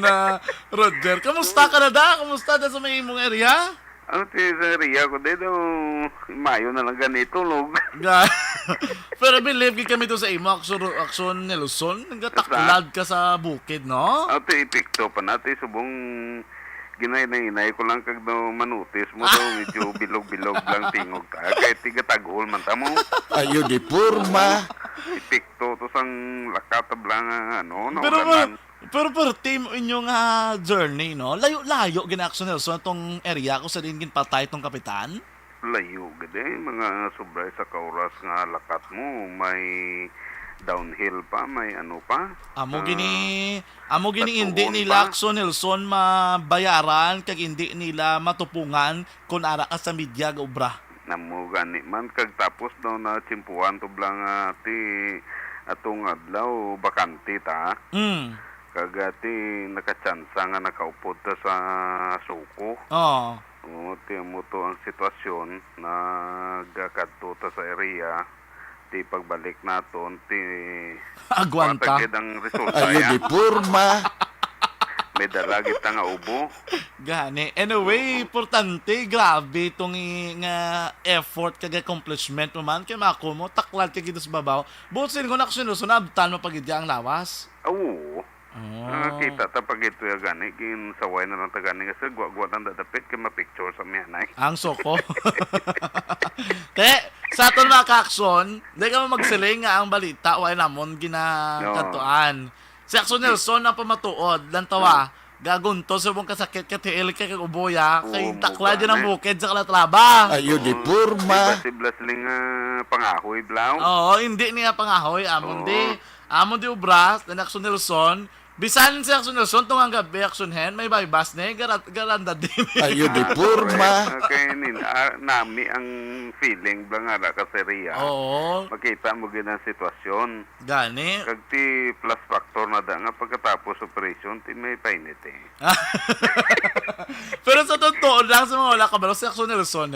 Roger, kamusta Canada? Kamusta na sa may imong area? Ano sa area ko dito, mayo na lang ganito, log. Pero believe kami to sa imo, aksyon ni Luzon. Nagataklad ka sa bukid, no? Ito ipikto pa natin, subong ginay ko lang kag no manutis mo daw, medyo bilog-bilog lang tingog ka. Kahit tiga tagol man tamo. Ayo di porma. Ipikto to sang lakatab lang, ano, Pero naulanan. pero team inyong journey, no? Layo gina-aksyon ni Luzon tong area ko sa din ginpatay tong kapitan. Layo gede, mga sobray sa kauras nga lakat mo, may downhill pa, may ano pa. Amo gini hindi Patuon nila pa. Aksyon Nelson mabayaran kag hindi nila matupungan kung ara ka sa media ga obra. Namo gani man kag tapos daw na tsimpuan to blang ti atong adlaw bakante ta. Kag ti nakachansa nga nakaupod ta sa suko. Oh. Ti mo to ang sitwasyon na gakadto ta sa area. Ti pagbalik naton ti Agwanta. matagid ang resulta Ayo ya. di porma. May dalagit ta nga ubo. Gani. Anyway, importante, grabe itong nga effort kag accomplishment mo man. Kaya mako mo, taklad ka gito sa babaw. Busin ko na Aksyon Nelson, abtan mo pagidya ang lawas. Oo. Oh. Kita ta pag ito ya gani kin saway na lang ta gani kasi gwa nang dadapit kay ma-picture sa miyanay. Ang soko. Te, sa aton mga ka-aksyon, di ka mo magsiling nga ang balita, wala namon ginakatuan. Si Aksyon Nelson ang pamatuod, lantawa, gagunto sa mong kasakit ka tiil ka kag uboya, kay Oo, takla dyan ang mugani. bukid sa kalatraba. Ayo di porma. Siblas ling pangahoy blaw. Oo, hindi niya pangahoy, amon di ubras, na Aksyon Nelson, bisan si Aksyon Nelson, tungang gabi Aksyon Hen, may baybas na garanda din. Ayo di porma. Kaya nami ang feeling blang ara ka sa area. Oo, Makita mo gid ang sitwasyon. gani. Kag ti plus factor na da nga pagkatapos operation ti may painit eh. Pero sa totoo lang sa mga wala kabalo, si Aksyon Nelson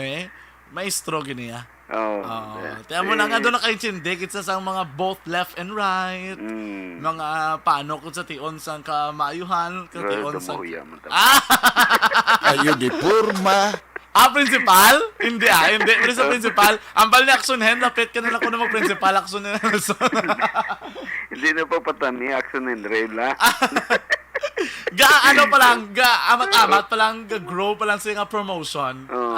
maestro giniya. Oh. Tiyan mo na nga doon nakaintindig, it's sa mga both left and right. Mga paano kung sa tion sang kamayuhan, ka tion sang... Ayo di porma. Principal? Hindi hindi. Pero sa principal, ang bal ni Aksyon Hen, lapit ka na lang kung mag-principal Aksyon Nelson. Hindi na pa patani action and rail ha. Ano pa lang, amat-amat pa lang, grow pa lang sa nga promotion. Oh.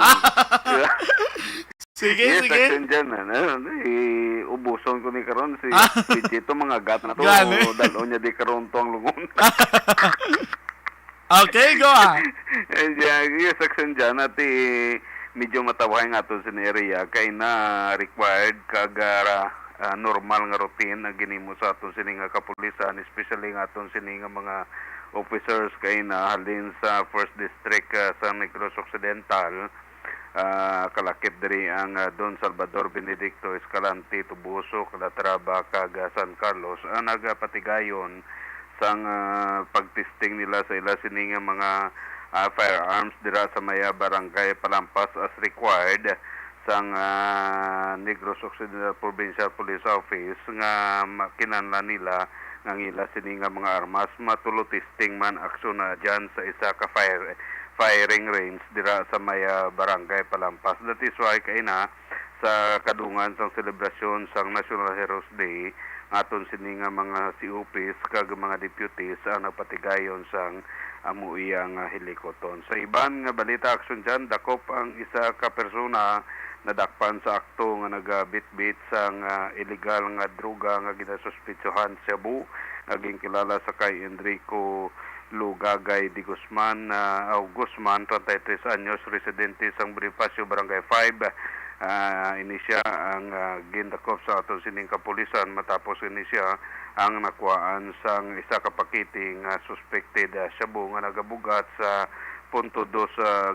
Sige, Yes, sige. action dyan, ubuson ko ni karon si Chito mga gat na to. Gani. Dalo niya di karon to ang lungon. Okay, go Yes, action dyan at medyo matawahay nga to sa area kay na required kag normal nga routine na ginimo sa aton sini nga kapulisan, especially nga aton sini nga mga officers kay na halin sa 1st District sa Negros Occidental. Kalakip diri ang Don Salvador Benedicto Escalante Tubuso Calatrava kag San Carlos nagapatigayon sang pagtesting nila sa ila sini nga mga firearms dira sa maya barangay Palampas as required sang Negros Occidental Provincial Police Office nga kinahanglan nila ng ila sini nga mga armas matulo testing man aksyon na dyan sa isa ka firing range dira sa maya barangay Palampas. That is why kay na sa kadungan sang selebrasyon sang National Heroes Day aton sini nga mga COPs kag mga deputies ang nagpatigayon sang amuiyang helikoton. Sa iban nga balita aksyon dyan, dakop ang isa ka persona nadakpan sa akto nga nagabitbit sang illegal nga droga nga ginasuspitsohan sa Cebu, naging kilala sa kay Enrico Lugagay de Guzman, Guzman, 33 anyos, residente sang Bonifacio, Barangay 5. Inisya ang gindakop sa aton sining kapulisan matapos inisya ang nakuhaan sang isa ka pakiting suspected shabu nga nagabugat sa 0.2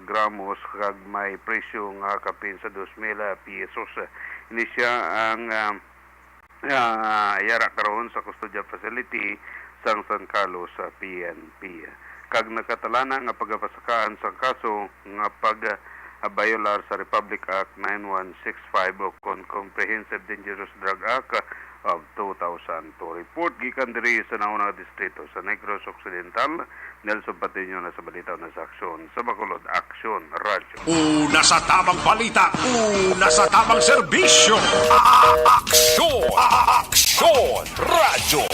gramos kag may presyo nga kapin sa 2,000 pesos. Inisya ang yara karon sa custodial facility sang San Carlos sa PNP. Kag nakatalana nga pagapasakaan sa kaso nga pag-violar sa Republic Act 9165 o Comprehensive Dangerous Drug Act of 2000. To report gikan diri sa naunang distrito sa Negros Occidental, Nelson Patiño na sa balita na sa aksyon. Sa Bacolod, Aksyon Radio. Una sa tamang balita, una sa tamang serbisyo. Aksyon! Aksyon! Radyo!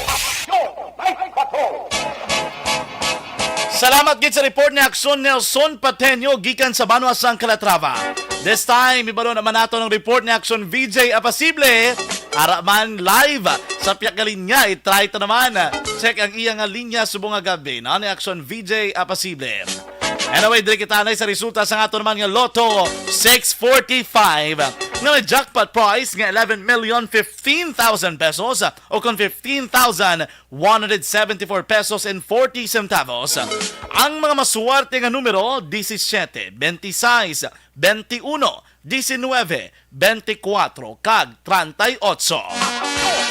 Salamat gid sa report ni Aksyon Nelson Pateño gikan sa Banwa sang Calatrava. This time, ibalo naman nato ng report ni Aksyon VJ Apasible. Ara man live sa piyak nga linya. I-try ito naman. Check ang iyang linya subong nga gabi na ni Aksyon VJ Apasible. Anyway, diri kita na sa resulta sa ato naman nga Lotto 645 nga may jackpot prize nga 11,015,000 pesos o kung 15,174 pesos and 40 centavos. Ang mga maswerte nga numero 17, 26, 21, 19, 24 kag 38.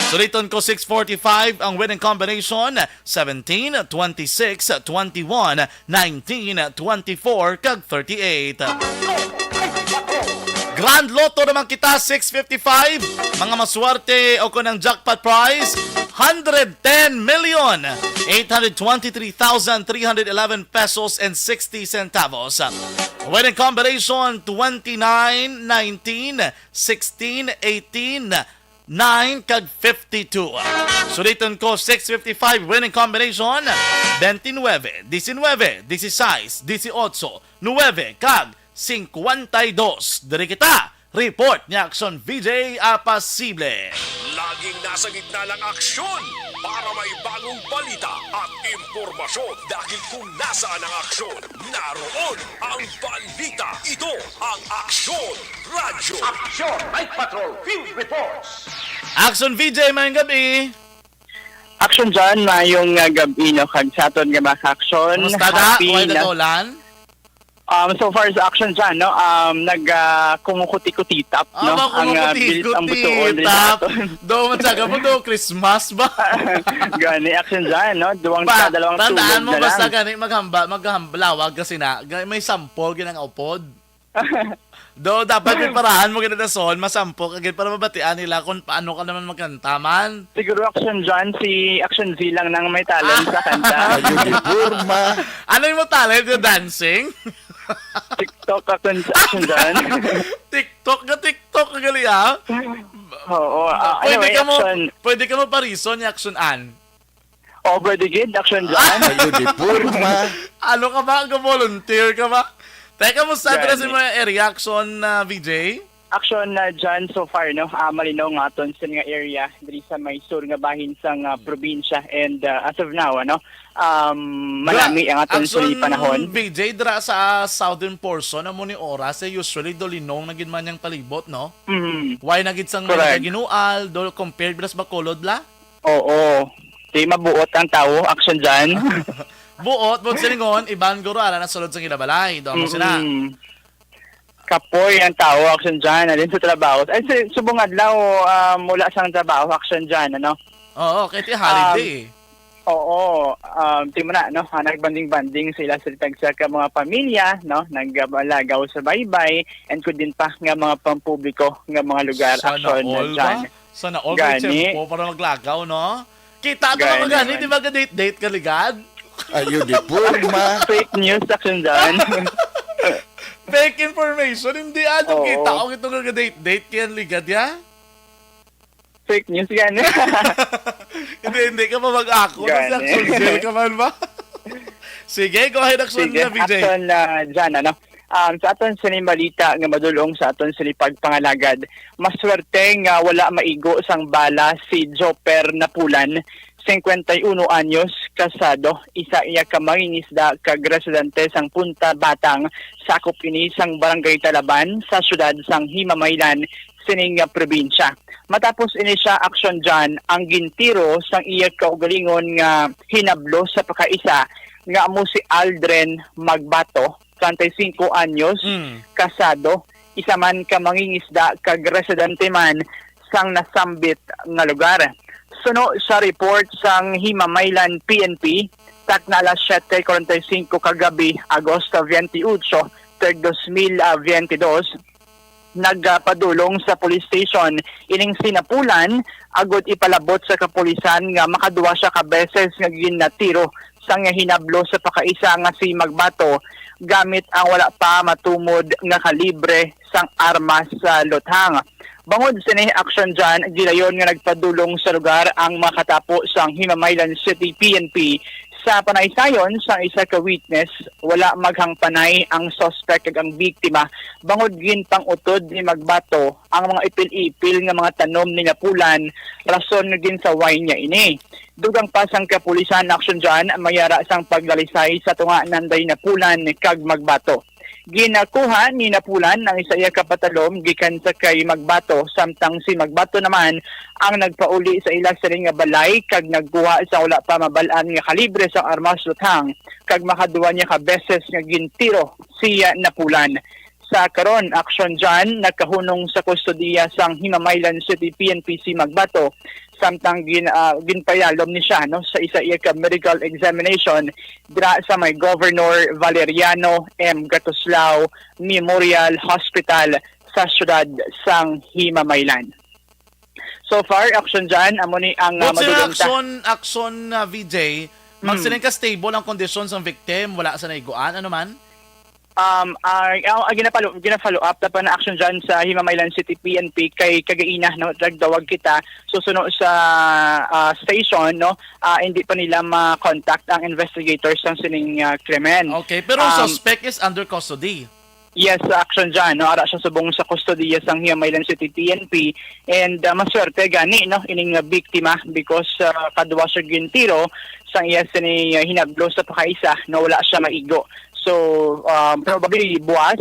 Suliton ko 645 ang winning combination 17, 26, 21, 19, 24 kag 38. Grand Lotto naman kita 655. Mga maswerte o kunang jackpot prize 110,823,311 pesos and 60 centavos. Winning combination 29, 19, 16, 18, 9 kag 52. Sulitan ko 655 winning combination 29, 19, 16, 18, 9 kag 52. Dari kita, report ni Aksyon VJ Apasible. Laging nasa gitna ng aksyon para may bagong balita at impormasyon. Dahil kung nasaan ang aksyon, naroon ang balita. Ito ang Aksyon Radyo. Aksyon Night Patrol Field Reports. Aksyon VJ, mayang gabi. Action dyan, mayong gabi no, kag sa aton nga mga aksyon. Kumusta da? Kuhay na taulan? So far sa action dyan, no, kumukuti-kutitap, no? Ang bilis ang butuon rin nato. Do matsaga mo do, Christmas ba? Gani, action dyan, no? Dalawang tulog tandaan mo na basta lang. gani maghamblawag kasi na, may sample ginang upod. Do, dapat may parahan mo ganun na son, masampo kagad para mabatian nila kung paano ka naman magkantaman. Siguro action dyan, si Action Z lang nang may talent sa kanta. Uniforma. Ano yung mo talent? Yung dancing? TikTok action dyan. TikTok ka gali ha? Oo. Pwede Anyway, ka mo, action. pwede ka mo parison yung action an. Over the gate, action dyan. Uniforma. Ano ka ba? Volunteer ka ba? Teka mo sa address Gani. mo yung reaction VJ? Action na dyan so far, no? Malinaw nga aton sa nga area diri sa may sur nga bahin sa probinsya, and as of now, ano, malami ang aton sa panahon. VJ, dra sa southern portion na mo ni oras, usually dolinong naging man yung palibot, no? Why naging sang Correct. ginual, do compared bilas bakolod la? Oo. Di mabuot ang tao, action dyan. Buot, silingon, iban guro ala na sulod sa gilabalay. Do mo sila. Kapoy ang tao, action dyan. Alin sa trabaho. Ay, subong adlaw, mula sa trabaho, action dyan, ano? Oo, kaya holiday. Oo, timo na, no? Nagbanding-banding sila sa tagsa ka mga pamilya, no? Nagbalagaw sa baybay, and kung din pa nga mga pampubliko nga mga lugar, Sana action all dyan. ba? Sana all Gani. po para maglagaw, no? Kita ito Gani, naman gani, man. di ba date ka ligad? Uniforma. Fake news, action dyan. Fake information, hindi Oo. kita ko itong date kaya ligad ya? Fake news yan. hindi ka pa mag-ako. Gani. Action ka man ba? Sige, go ahead, action Sige, na, VJ. action na dyan, ano? Sa aton sinimalita nga madulong sa aton sinipagpangalagad, maswerte nga wala maigo sang bala si Joper Napulan, 51 anyos, kasado, isa iya ka mangingisda kag residente sang Punta Batang, sakop ini sang Barangay Talaban sa syudad sang Himamaylan, sining probinsya. Matapos ini siya aksyon dyan, ang gintiro sang iya kaugalingon nga hinablo sa pakaisa nga mo si Aldren Magbato, 35 anyos, kasado, isa man ka mangingisda kag residente man sang nasambit nga lugar. Suno sa report sang Himamaylan PNP, takna alas 7:45 kagabi, Agosto 28, 2022, nagpadulong sa police station ining sinapulan agud ipalabot sa kapulisan nga makaduwa siya ka beses nga ginatiro sang hinablo sa pakaisa nga si Magbato gamit ang wala pa matumod nga kalibre sang armas sa luthang. Bangod sa action dyan, gilayon nga nagpadulong sa lugar ang makatapo sang Himamaylan City PNP. Sa panaysayon sang isa ka witness, wala maghang panay ang suspect kag ang biktima. Bangod gin pang utod ni Magbato ang mga ipil-ipil nga mga tanom ni Napulan, rason nga gin sa wine niya ini. Dugang pa sang kapulisan action dyan, mayara sang paglalisay sa tunga nanday Napulan kag Magbato. Ginakuha ni Napulan ang isa iya kapatalom gikan sa kay Magbato samtang si Magbato naman ang nagpauli sa ila sa nga balay kag nagkuha sa wala pa mabalaan nga kalibre sa armas luthang kag makaduwa niya ka beses nga gintiro siya Napulan. Sa karon action dyan, nagkahunong sa kustodiya sang Himamaylan City PNP si Magbato samtang ginpayalom ni siya no, sa isa iya ka medical examination dira sa may Governor Valeriano M. Gatuslao Memorial Hospital sa syudad sang Himamaylan. So far, action dyan, amo ni ang madulong action VJ, magsiling ka stable ang kondisyon ng victim, wala sa naiguan, ano man? Gina-follow up na pa na action dyan sa Himamaylan City PNP kay Kagaina no, dagdawag kita susunod sa station no, hindi pa nila ma-contact ang investigators ng sining krimen. Okay, pero ang suspect is under custody. Yes, action dyan. No? Ara siya subong sa kustodiya sang Himamaylan City PNP and maswerte gani no, ining biktima because kadwa siya gintiro sang iya sini hinablo sa pakaisa na wala siya maigo. So, probably buwas,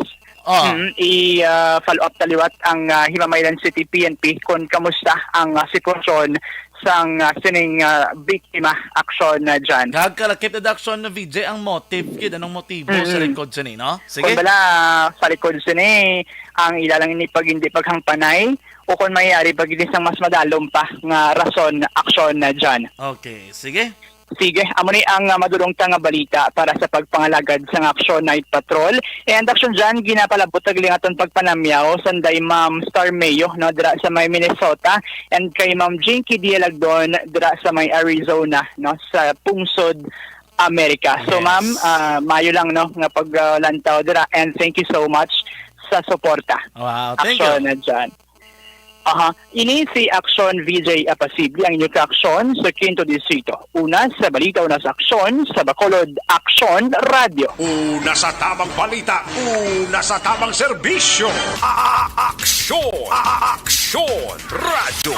i-follow up taliwat ang Himamaylan City PNP kung kamusta ang sitwasyon sang sining biktima action na dyan. Kagkalakip na action na VJ, ang motive, anong motibo sa likod sini, no? Sige. Kung bala sa likod sini, ang ilalang ni pag hindi paghangpanay, o kung mayayari pag hindi sang mas madalom pa nga rason action na dyan. Okay, sige. Sige, amo ni ang madulong nga balita para sa pagpangalagad sa Action Night Patrol. And action dyan, ginapalabot tagling aton pagpanamyaw sanday Ma'am Star Mayo no, dira sa may Minnesota and kay Ma'am Jinky Dialagdon dira sa may Arizona no, sa pungsod Amerika. So Yes. ma'am, mayo lang no nga paglantaw dira and thank you so much sa suporta. Wow, thank Action you. na dyan. Ini si Action VJ Apasible ang inyong ka-aksyon sa Quinto Distrito. Una sa balita, una sa aksyon sa Bacolod Action Radio. Una sa tamang balita, una sa tamang serbisyo. Aksyon! Aksyon! Radyo!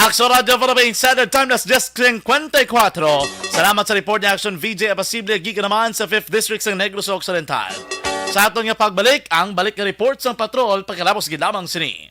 Action Radio for the Standard Time, nas 10:54. Salamat sa report ni Action VJ Apasible, gikan naman sa 5th District sa Negros Occidental. Sa atong nga pagbalik, ang balik na report sa patrol, pagkalapos ginamang sini.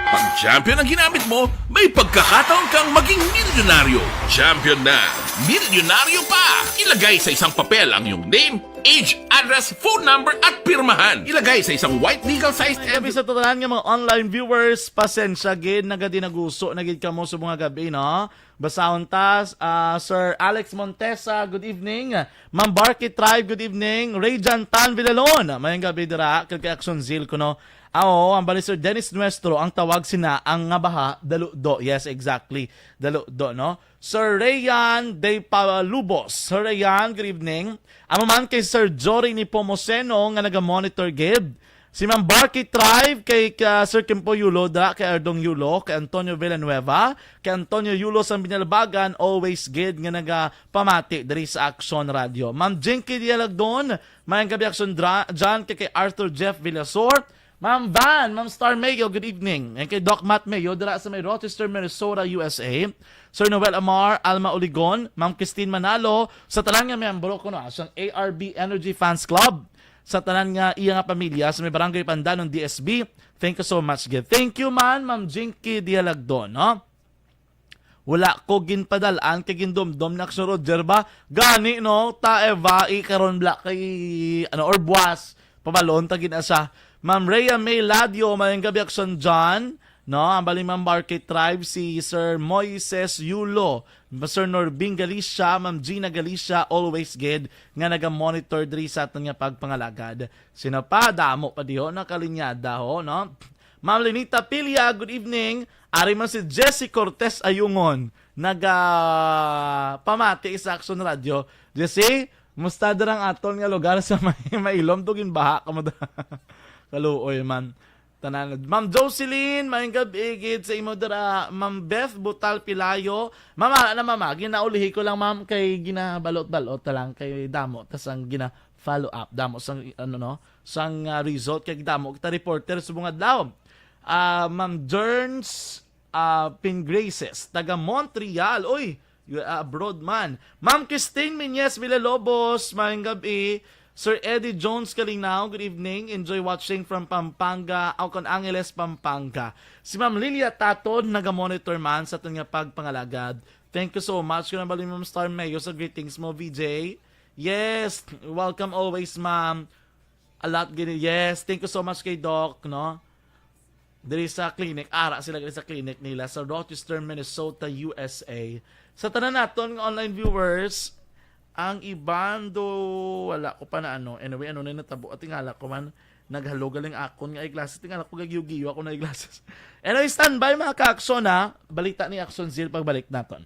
Pag champion ang ginamit mo, may pagkakataon kang maging milyonaryo. Champion na! Milyonaryo pa! Ilagay sa isang papel ang iyong name, age, address, phone number at pirmahan. Ilagay sa isang white legal-sized Every sa totalan nga mga online viewers, pasensya gid nagadi naguso nagid kamo sa mga gabi no. Basahon tas Sir Alex Montesa, good evening. Ma'am Barky Tribe, good evening. Rayjan Tan Villalon, mayang gabi dira kay Action Zil ko no. Ang bali Sir Dennis Nuestro, ang tawag sina ang nga baha daludo. Yes, exactly. Daludo no. Sir Rayan De Palubos. Sir Rayan, good evening. Man kay Sir Jory ni Pomoseno nga naga-monitor gid. Si Ma'am Barky Tribe, kay Sir Kimpo Yulo, kay Ardong Yulo, kay Antonio Villanueva, kay Antonio Yulo sa Binalbagan, always good nga nagapamati dari sa Action Radio. Ma'am Jinky Dialagdon, mayang gabi Action dyan, kay Arthur Jeff Villasort, Ma'am Van, Ma'am Star Mayo, good evening. And kay Doc Matt Mayo, dara sa may Rochester, Minnesota, USA. Sir Noel Amar, Alma Oligon, Ma'am Christine Manalo, sa talang nga miyembro ko no, sa ARB Energy Fans Club, sa tanan nga iya nga pamilya sa may Barangay Pandanon DSB. Thank you so much, Gid. Thank you man, Ma'am Jinky Dialagdon, no? Wala ko ginpadalaan kay gindumdum na Action Roger ba? Gani no, taeva ikaron black kay or buwas pabalon tagin asa. Ma'am Rhea May Ladio, mayang gabi Action John. no? Ang Balimang Market Tribe, si Sir Moises Yulo, Sir Norbing Galicia, Ma'am Gina Galicia, always good, nga naga-monitor diri sa aton nga pagpangalagad. Sino pa? Damo pa diho, nakalinyada ho, no? Ma'am Lenita Pilia, good evening. Ari man si Jessie Cortez Ayungon, pamati sa Action Radio. Jessie, musta darang aton nga lugar sa mailom tugin baha kamada. Kaluoy man. Tanan. Ma'am Jocelyn, maayong gabi gid sa imo dara. Ma'am Beth Butal Pilayo. Mama, ginaulihi ko lang ma'am kay ginabalot-balot ta lang kay damo tas ang follow up damo sang sang result kay damo kita reporter sa bungad daw. Ma'am Jerns Pingraces, taga Montreal. Oy, abroad man. Ma'am Christine Minyes Villalobos, maayong gabi. Sir Eddie Jones Kalinaw, good evening. Enjoy watching from Pampanga, Aucon Angeles, Pampanga. Si Ma'am Lilia Taton, naga-monitor man sa ating pagpangalagad. Thank you so much. Kung nabali Ma'am Star Mayo sa greetings mo, VJ. Yes, welcome always, Ma'am. A lot gini. Yes, thank you so much kay Doc, no? Diri sa clinic, ara sila sa clinic nila sa Rochester, Minnesota, USA. Sa tanan naton ng online viewers, ang iban do wala ko pa na anyway na natabo at tingala ko man naghalugaling akon nga i-glasses tingala ko gagyugiyo ako na i-glasses. Anyway, standby mga ka-aksyon ha, balita ni Action Zil pagbalik naton.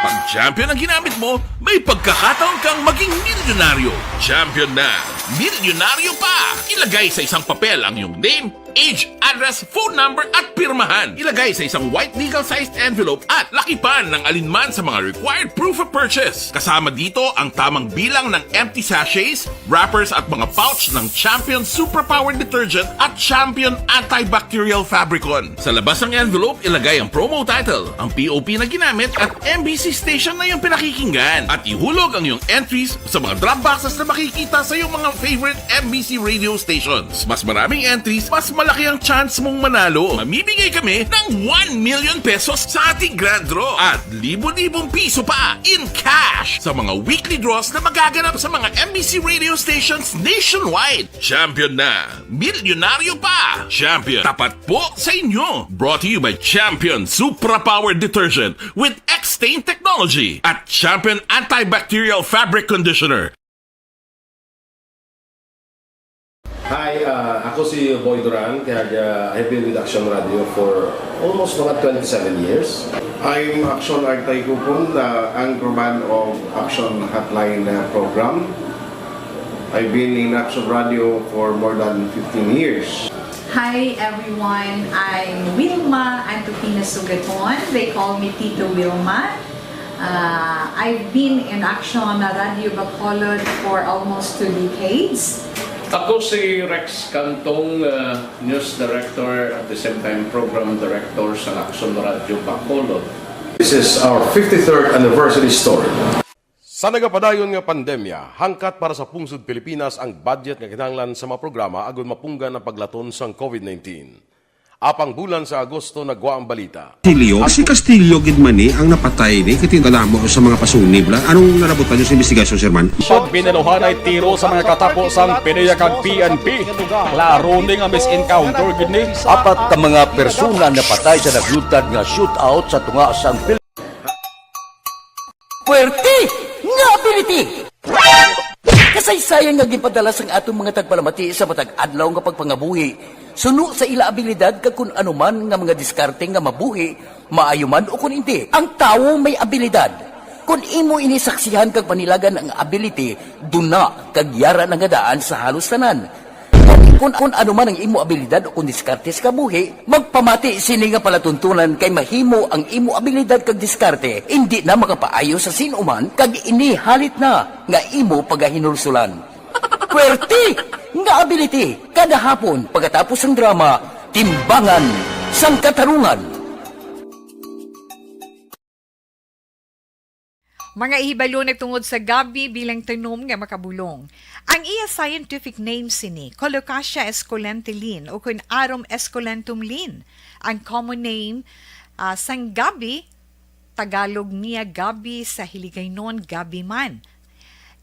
Pag champion ang ginamit mo, may pagkakataon kang maging milyonaryo. Champion na, milyonaryo pa! Ilagay sa isang papel ang iyong name, age, address, phone number at pirmahan. Ilagay sa isang white legal-sized envelope at lakipan ng alinman sa mga required proof of purchase. Kasama dito ang tamang bilang ng empty sachets, wrappers at mga pouch ng Champion Superpower Detergent at Champion Antibacterial Fabricon. Sa labas ng envelope, ilagay ang promo title, ang POP na ginamit at MBC station na yung pinakikinggan. At ihulog ang iyong entries sa mga drop boxes na makikita sa iyong mga favorite MBC radio stations. Mas maraming entries, mas malaki ang chance mong manalo. Mamimigay kami ng 1 million pesos sa ating grand draw at libo-libong piso pa in cash sa mga weekly draws na magaganap sa mga MBC radio stations nationwide. Champion na, milyonaryo pa. Champion, tapat po sa inyo. Brought to you by Champion Superpower Detergent with X-Stain Technology at Champion Antibacterial Fabric Conditioner. Hi, ako si Boy Duran, kaya I've been with Action Radio for almost mga 27 years. I'm Action Artay Kupon, the anchorman of Action Hotline program. I've been in Action Radio for more than 15 years. Hi everyone, I'm Wilma Antopina Sugaton. They call me Tito Wilma. I've been in Action Radio Bacolod for almost 2 decades. Ako si Rex Cantong, News Director at the same time Program Director sa Action Radio Bacolod. This is our 53rd anniversary story. Sa nagapadayon nga pandemya, hangkat para sa pungsod Pilipinas ang budget nga kinahanglan sa mga programa agon mapunggan ang paglaton sang COVID-19. Apang bulan sa Agosto nagwa ang balita. Si Castillo gidmani ang napatay ni kitingalamo sa mga pasunib la. Anong narabutan niyo sa investigasyon, Sir Man? Siyod binaluhan ay tiro sa mga katapos ang PNP kag PNP. Klaro ni nga misencounter gid ni. Apat ka mga persona na patay sa naglutad nga shootout sa tunga sang Puerte nga ability! Kasaysayan nga gipadala sang atong mga tagpalamati sa matag adlaw nga pagpangabuhi. Suno sa ila abilidad kag kun anuman nga mga diskarte nga mabuhi, maayo man o kun hindi. Ang tawo may abilidad. Kung imo inisaksihan kag panilagan ang ability, duna kag yara nga daan sa halos tanan. Kung anuman ang imo abilidad o kun diskarte sa kabuhi, magpamati sini nga palatuntunan kay mahimo ang imo abilidad kag diskarte, hindi na makapaayo sa sinuman kag ini halit na nga imo pagahinulsulan. Puwerte nga ability kada hapon pagkatapos ng drama Timbangan sang Katarungan. Mga ihibalo nagtungod sa gabi bilang tanom nga makabulong. Ang iya scientific name sini, Colocasia esculentilin o kun Arum esculentum lin. Ang common name sang gabi, Tagalog niya gabi, sa Hiligaynon gabi man.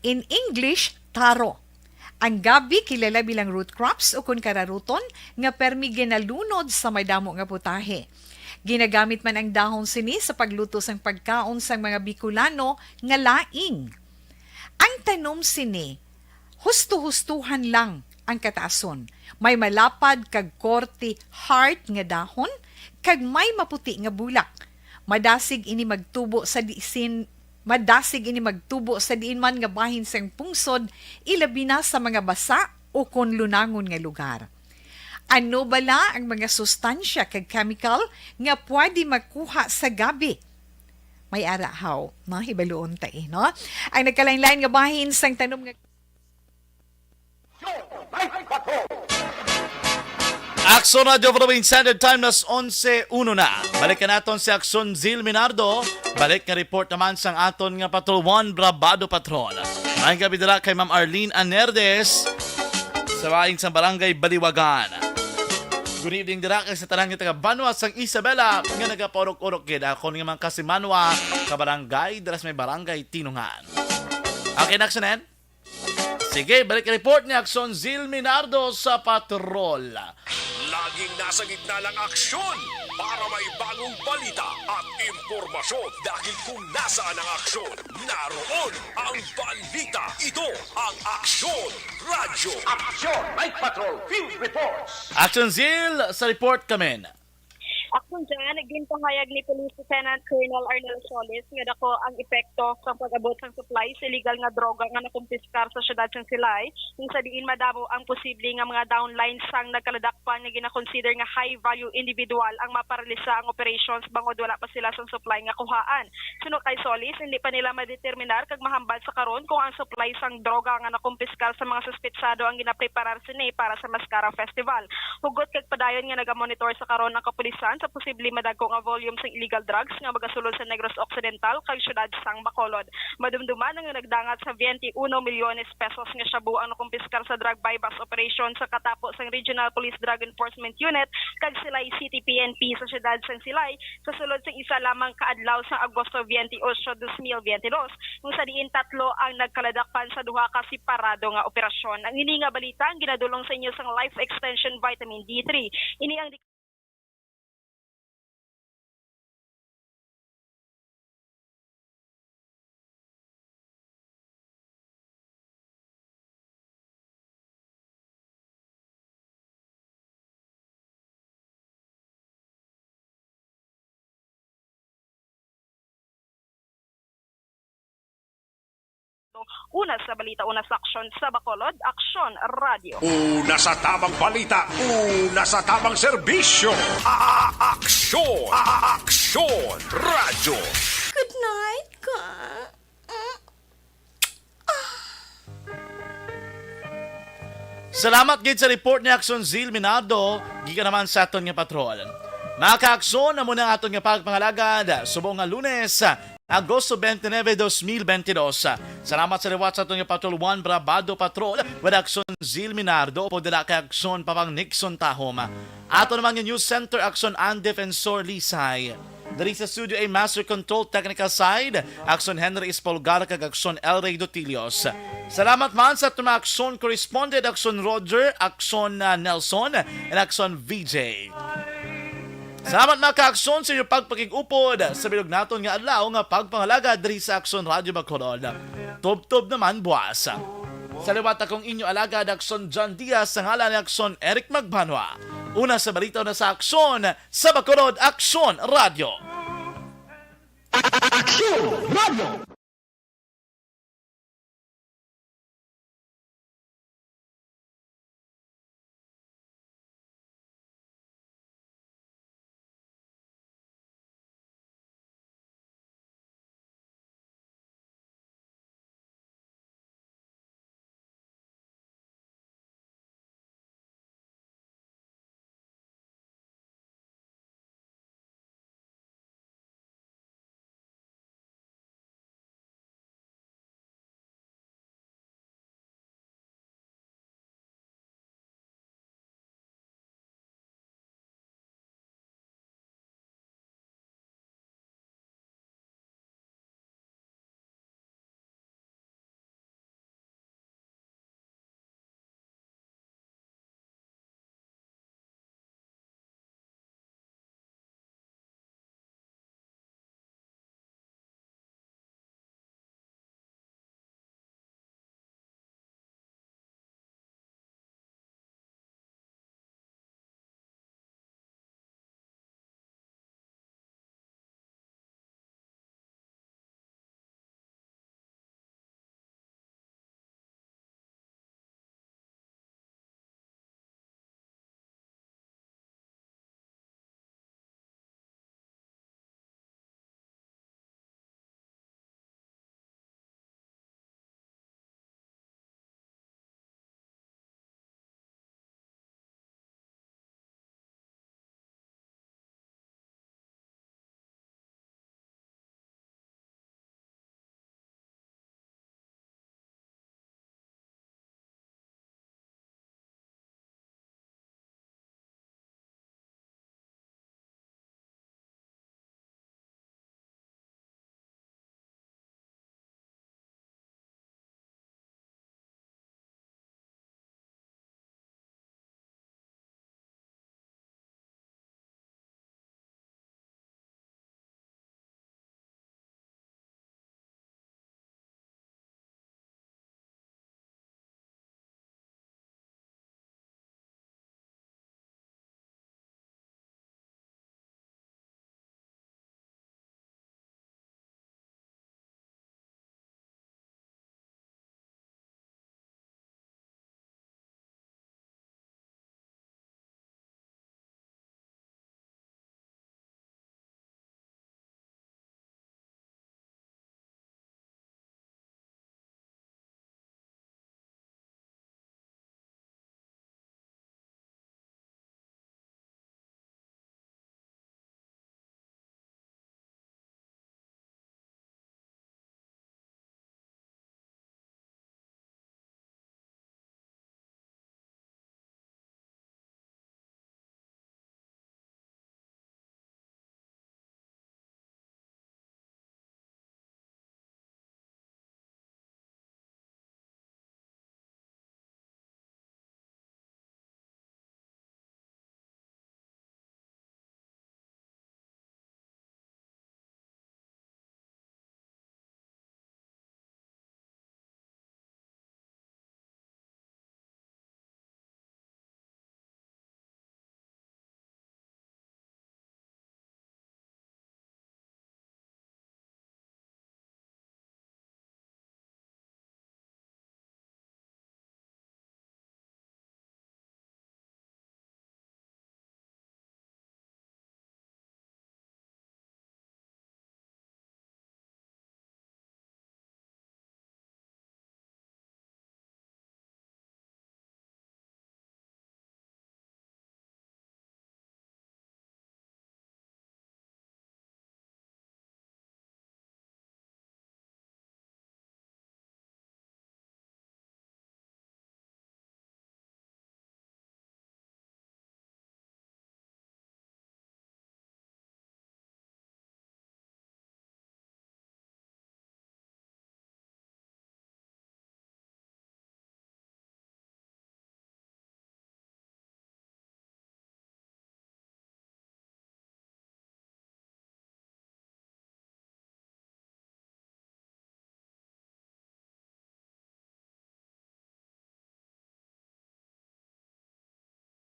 In English, taro. Ang gabi kilala bilang root crops o kun kararuton nga permi ginalunod sa may damo nga putahe. Ginagamit man ang dahon sini sa pagluto sang pagkaon sang mga Bicolano nga laing. Ang tanom sini, husto-hustuhan lang ang kataason. May malapad kag korte hard nga dahon kag may maputi nga bulak. Madasig ini magtubo sa diin man nga bahin sang pungsod, ilabi na sa mga basa o kon lunangon nga lugar. Ano bala ang mga sustansya kag chemical nga pwede makuha sa gabi? May arahaw, no? Hibaluon ta no? Ang nagkalain-lain nga bahin sang tanom nga Aksyon Radio Philippine Standard Time nas 11:01 na. Balikan naton si Aksyon Zil Minardo. Balik nga report naman sang aton nga Patrol 1 Brabado Patrol. Maayong gabi dira kay Ma'am Arlene Anerdes sa bahin sang Barangay Baliwagan. Good evening dira kay sa tanang nga taga Banwa sang Isabela nga nagaporok-orok gid ako nga man kasi Manwa ka barangay dira sa may Barangay Tinungan. Okay, Aksyonen? Sige, balik ang report ni Aksyon Zil Minardo sa Patrol. Laging nasa gitna ng aksyon para may bagong balita at impormasyon dahil kung nasaan ang aksyon, naroon ang balita. Ito ang Aksyon Radyo. Aksyon Night Patrol Field Reports. Aksyon Zil, sa report kami. Akong dyan, nagpahayag ni Police Lieutenant Colonel Arnel Solis nga dako ang epekto sa pag-abot ng supply sa illegal nga droga nga nakumpiskar sa syudad ng Silay, kung sa diin madamo ang posible nga mga downlines sang nagkaladakpan nga gina-consider nga high-value individual ang maparalisa ang operations bangod wala pa sila sa supply nga kuhaan. Suno kay Solis, hindi pa nila madeterminar kag mahambal sa karon kung ang supply sang droga nga nakumpiskar sa mga suspetsado ang ginapreparar sini para sa Mascara Festival. Hugot kag padayon nga nagamonitor sa karon ang kapulisan sa posible madagko nga volume sang illegal drugs nga magasulod sa Negros Occidental kag syudad sang Bacolod. Madumduman nga nagdangat sa 21 milyones pesos nga shabu ang nakumpiskar sa drug buy-bust operation sa katapo sang Regional Police Drug Enforcement Unit kag Silay City PNP sa syudad sang Silay sa sulod sang isa lamang kaadlaw sa Agosto 28, 2022 kung sa diin tatlo ang nagkaladakpan sa duha ka separado nga operasyon. Ang ini nga balita ang ginadulong sa inyo sang Life Extension Vitamin D3. Ini ang una sa balita, una sa aksyon sa Bacolod, Aksyon Radio. Una sa tamang balita, una sa tamang serbisyo. Aksyon! Aksyon Radio. Good night, ka. Salamat gid sa report ni Aksyon Zil Minardo, gikan naman sa aton nga patrol. Mga ka-aksyon na muna aton nga pagpangalagad, subong nga Lunes, Agosto 29, 2022. Salamat sa liwat sa itong Patrol 1 Brabado Patrol with Aksyon Zil Minardo o dala kay Aksyon Papang Nixon Tahom. Ato naman yung News Center Aksyon and Defensor Lisay. Dari sa studio ay Master Control Technical Side, Aksyon Henry Espolgar kag Aksyon El Rey Dotilios. Salamat man sa itong Aksyon Correspondent Aksyon Roger, Aksyon Nelson, and Aksyon VJ. Salamat mga ka-aksyon sa inyong pagpakig-upod sa bilog naton nga adlaw nga pagpangalaga diri sa Aksyon Radio Bacolod. Tob-tob naman buwas. Sa liwat akong inyo alagad Aksyon John Diaz sa ngalan ni Aksyon Eric Magbanwa. Una sa balita na sa Aksyon sa Bacolod Aksyon Radio. Aksyon Radio!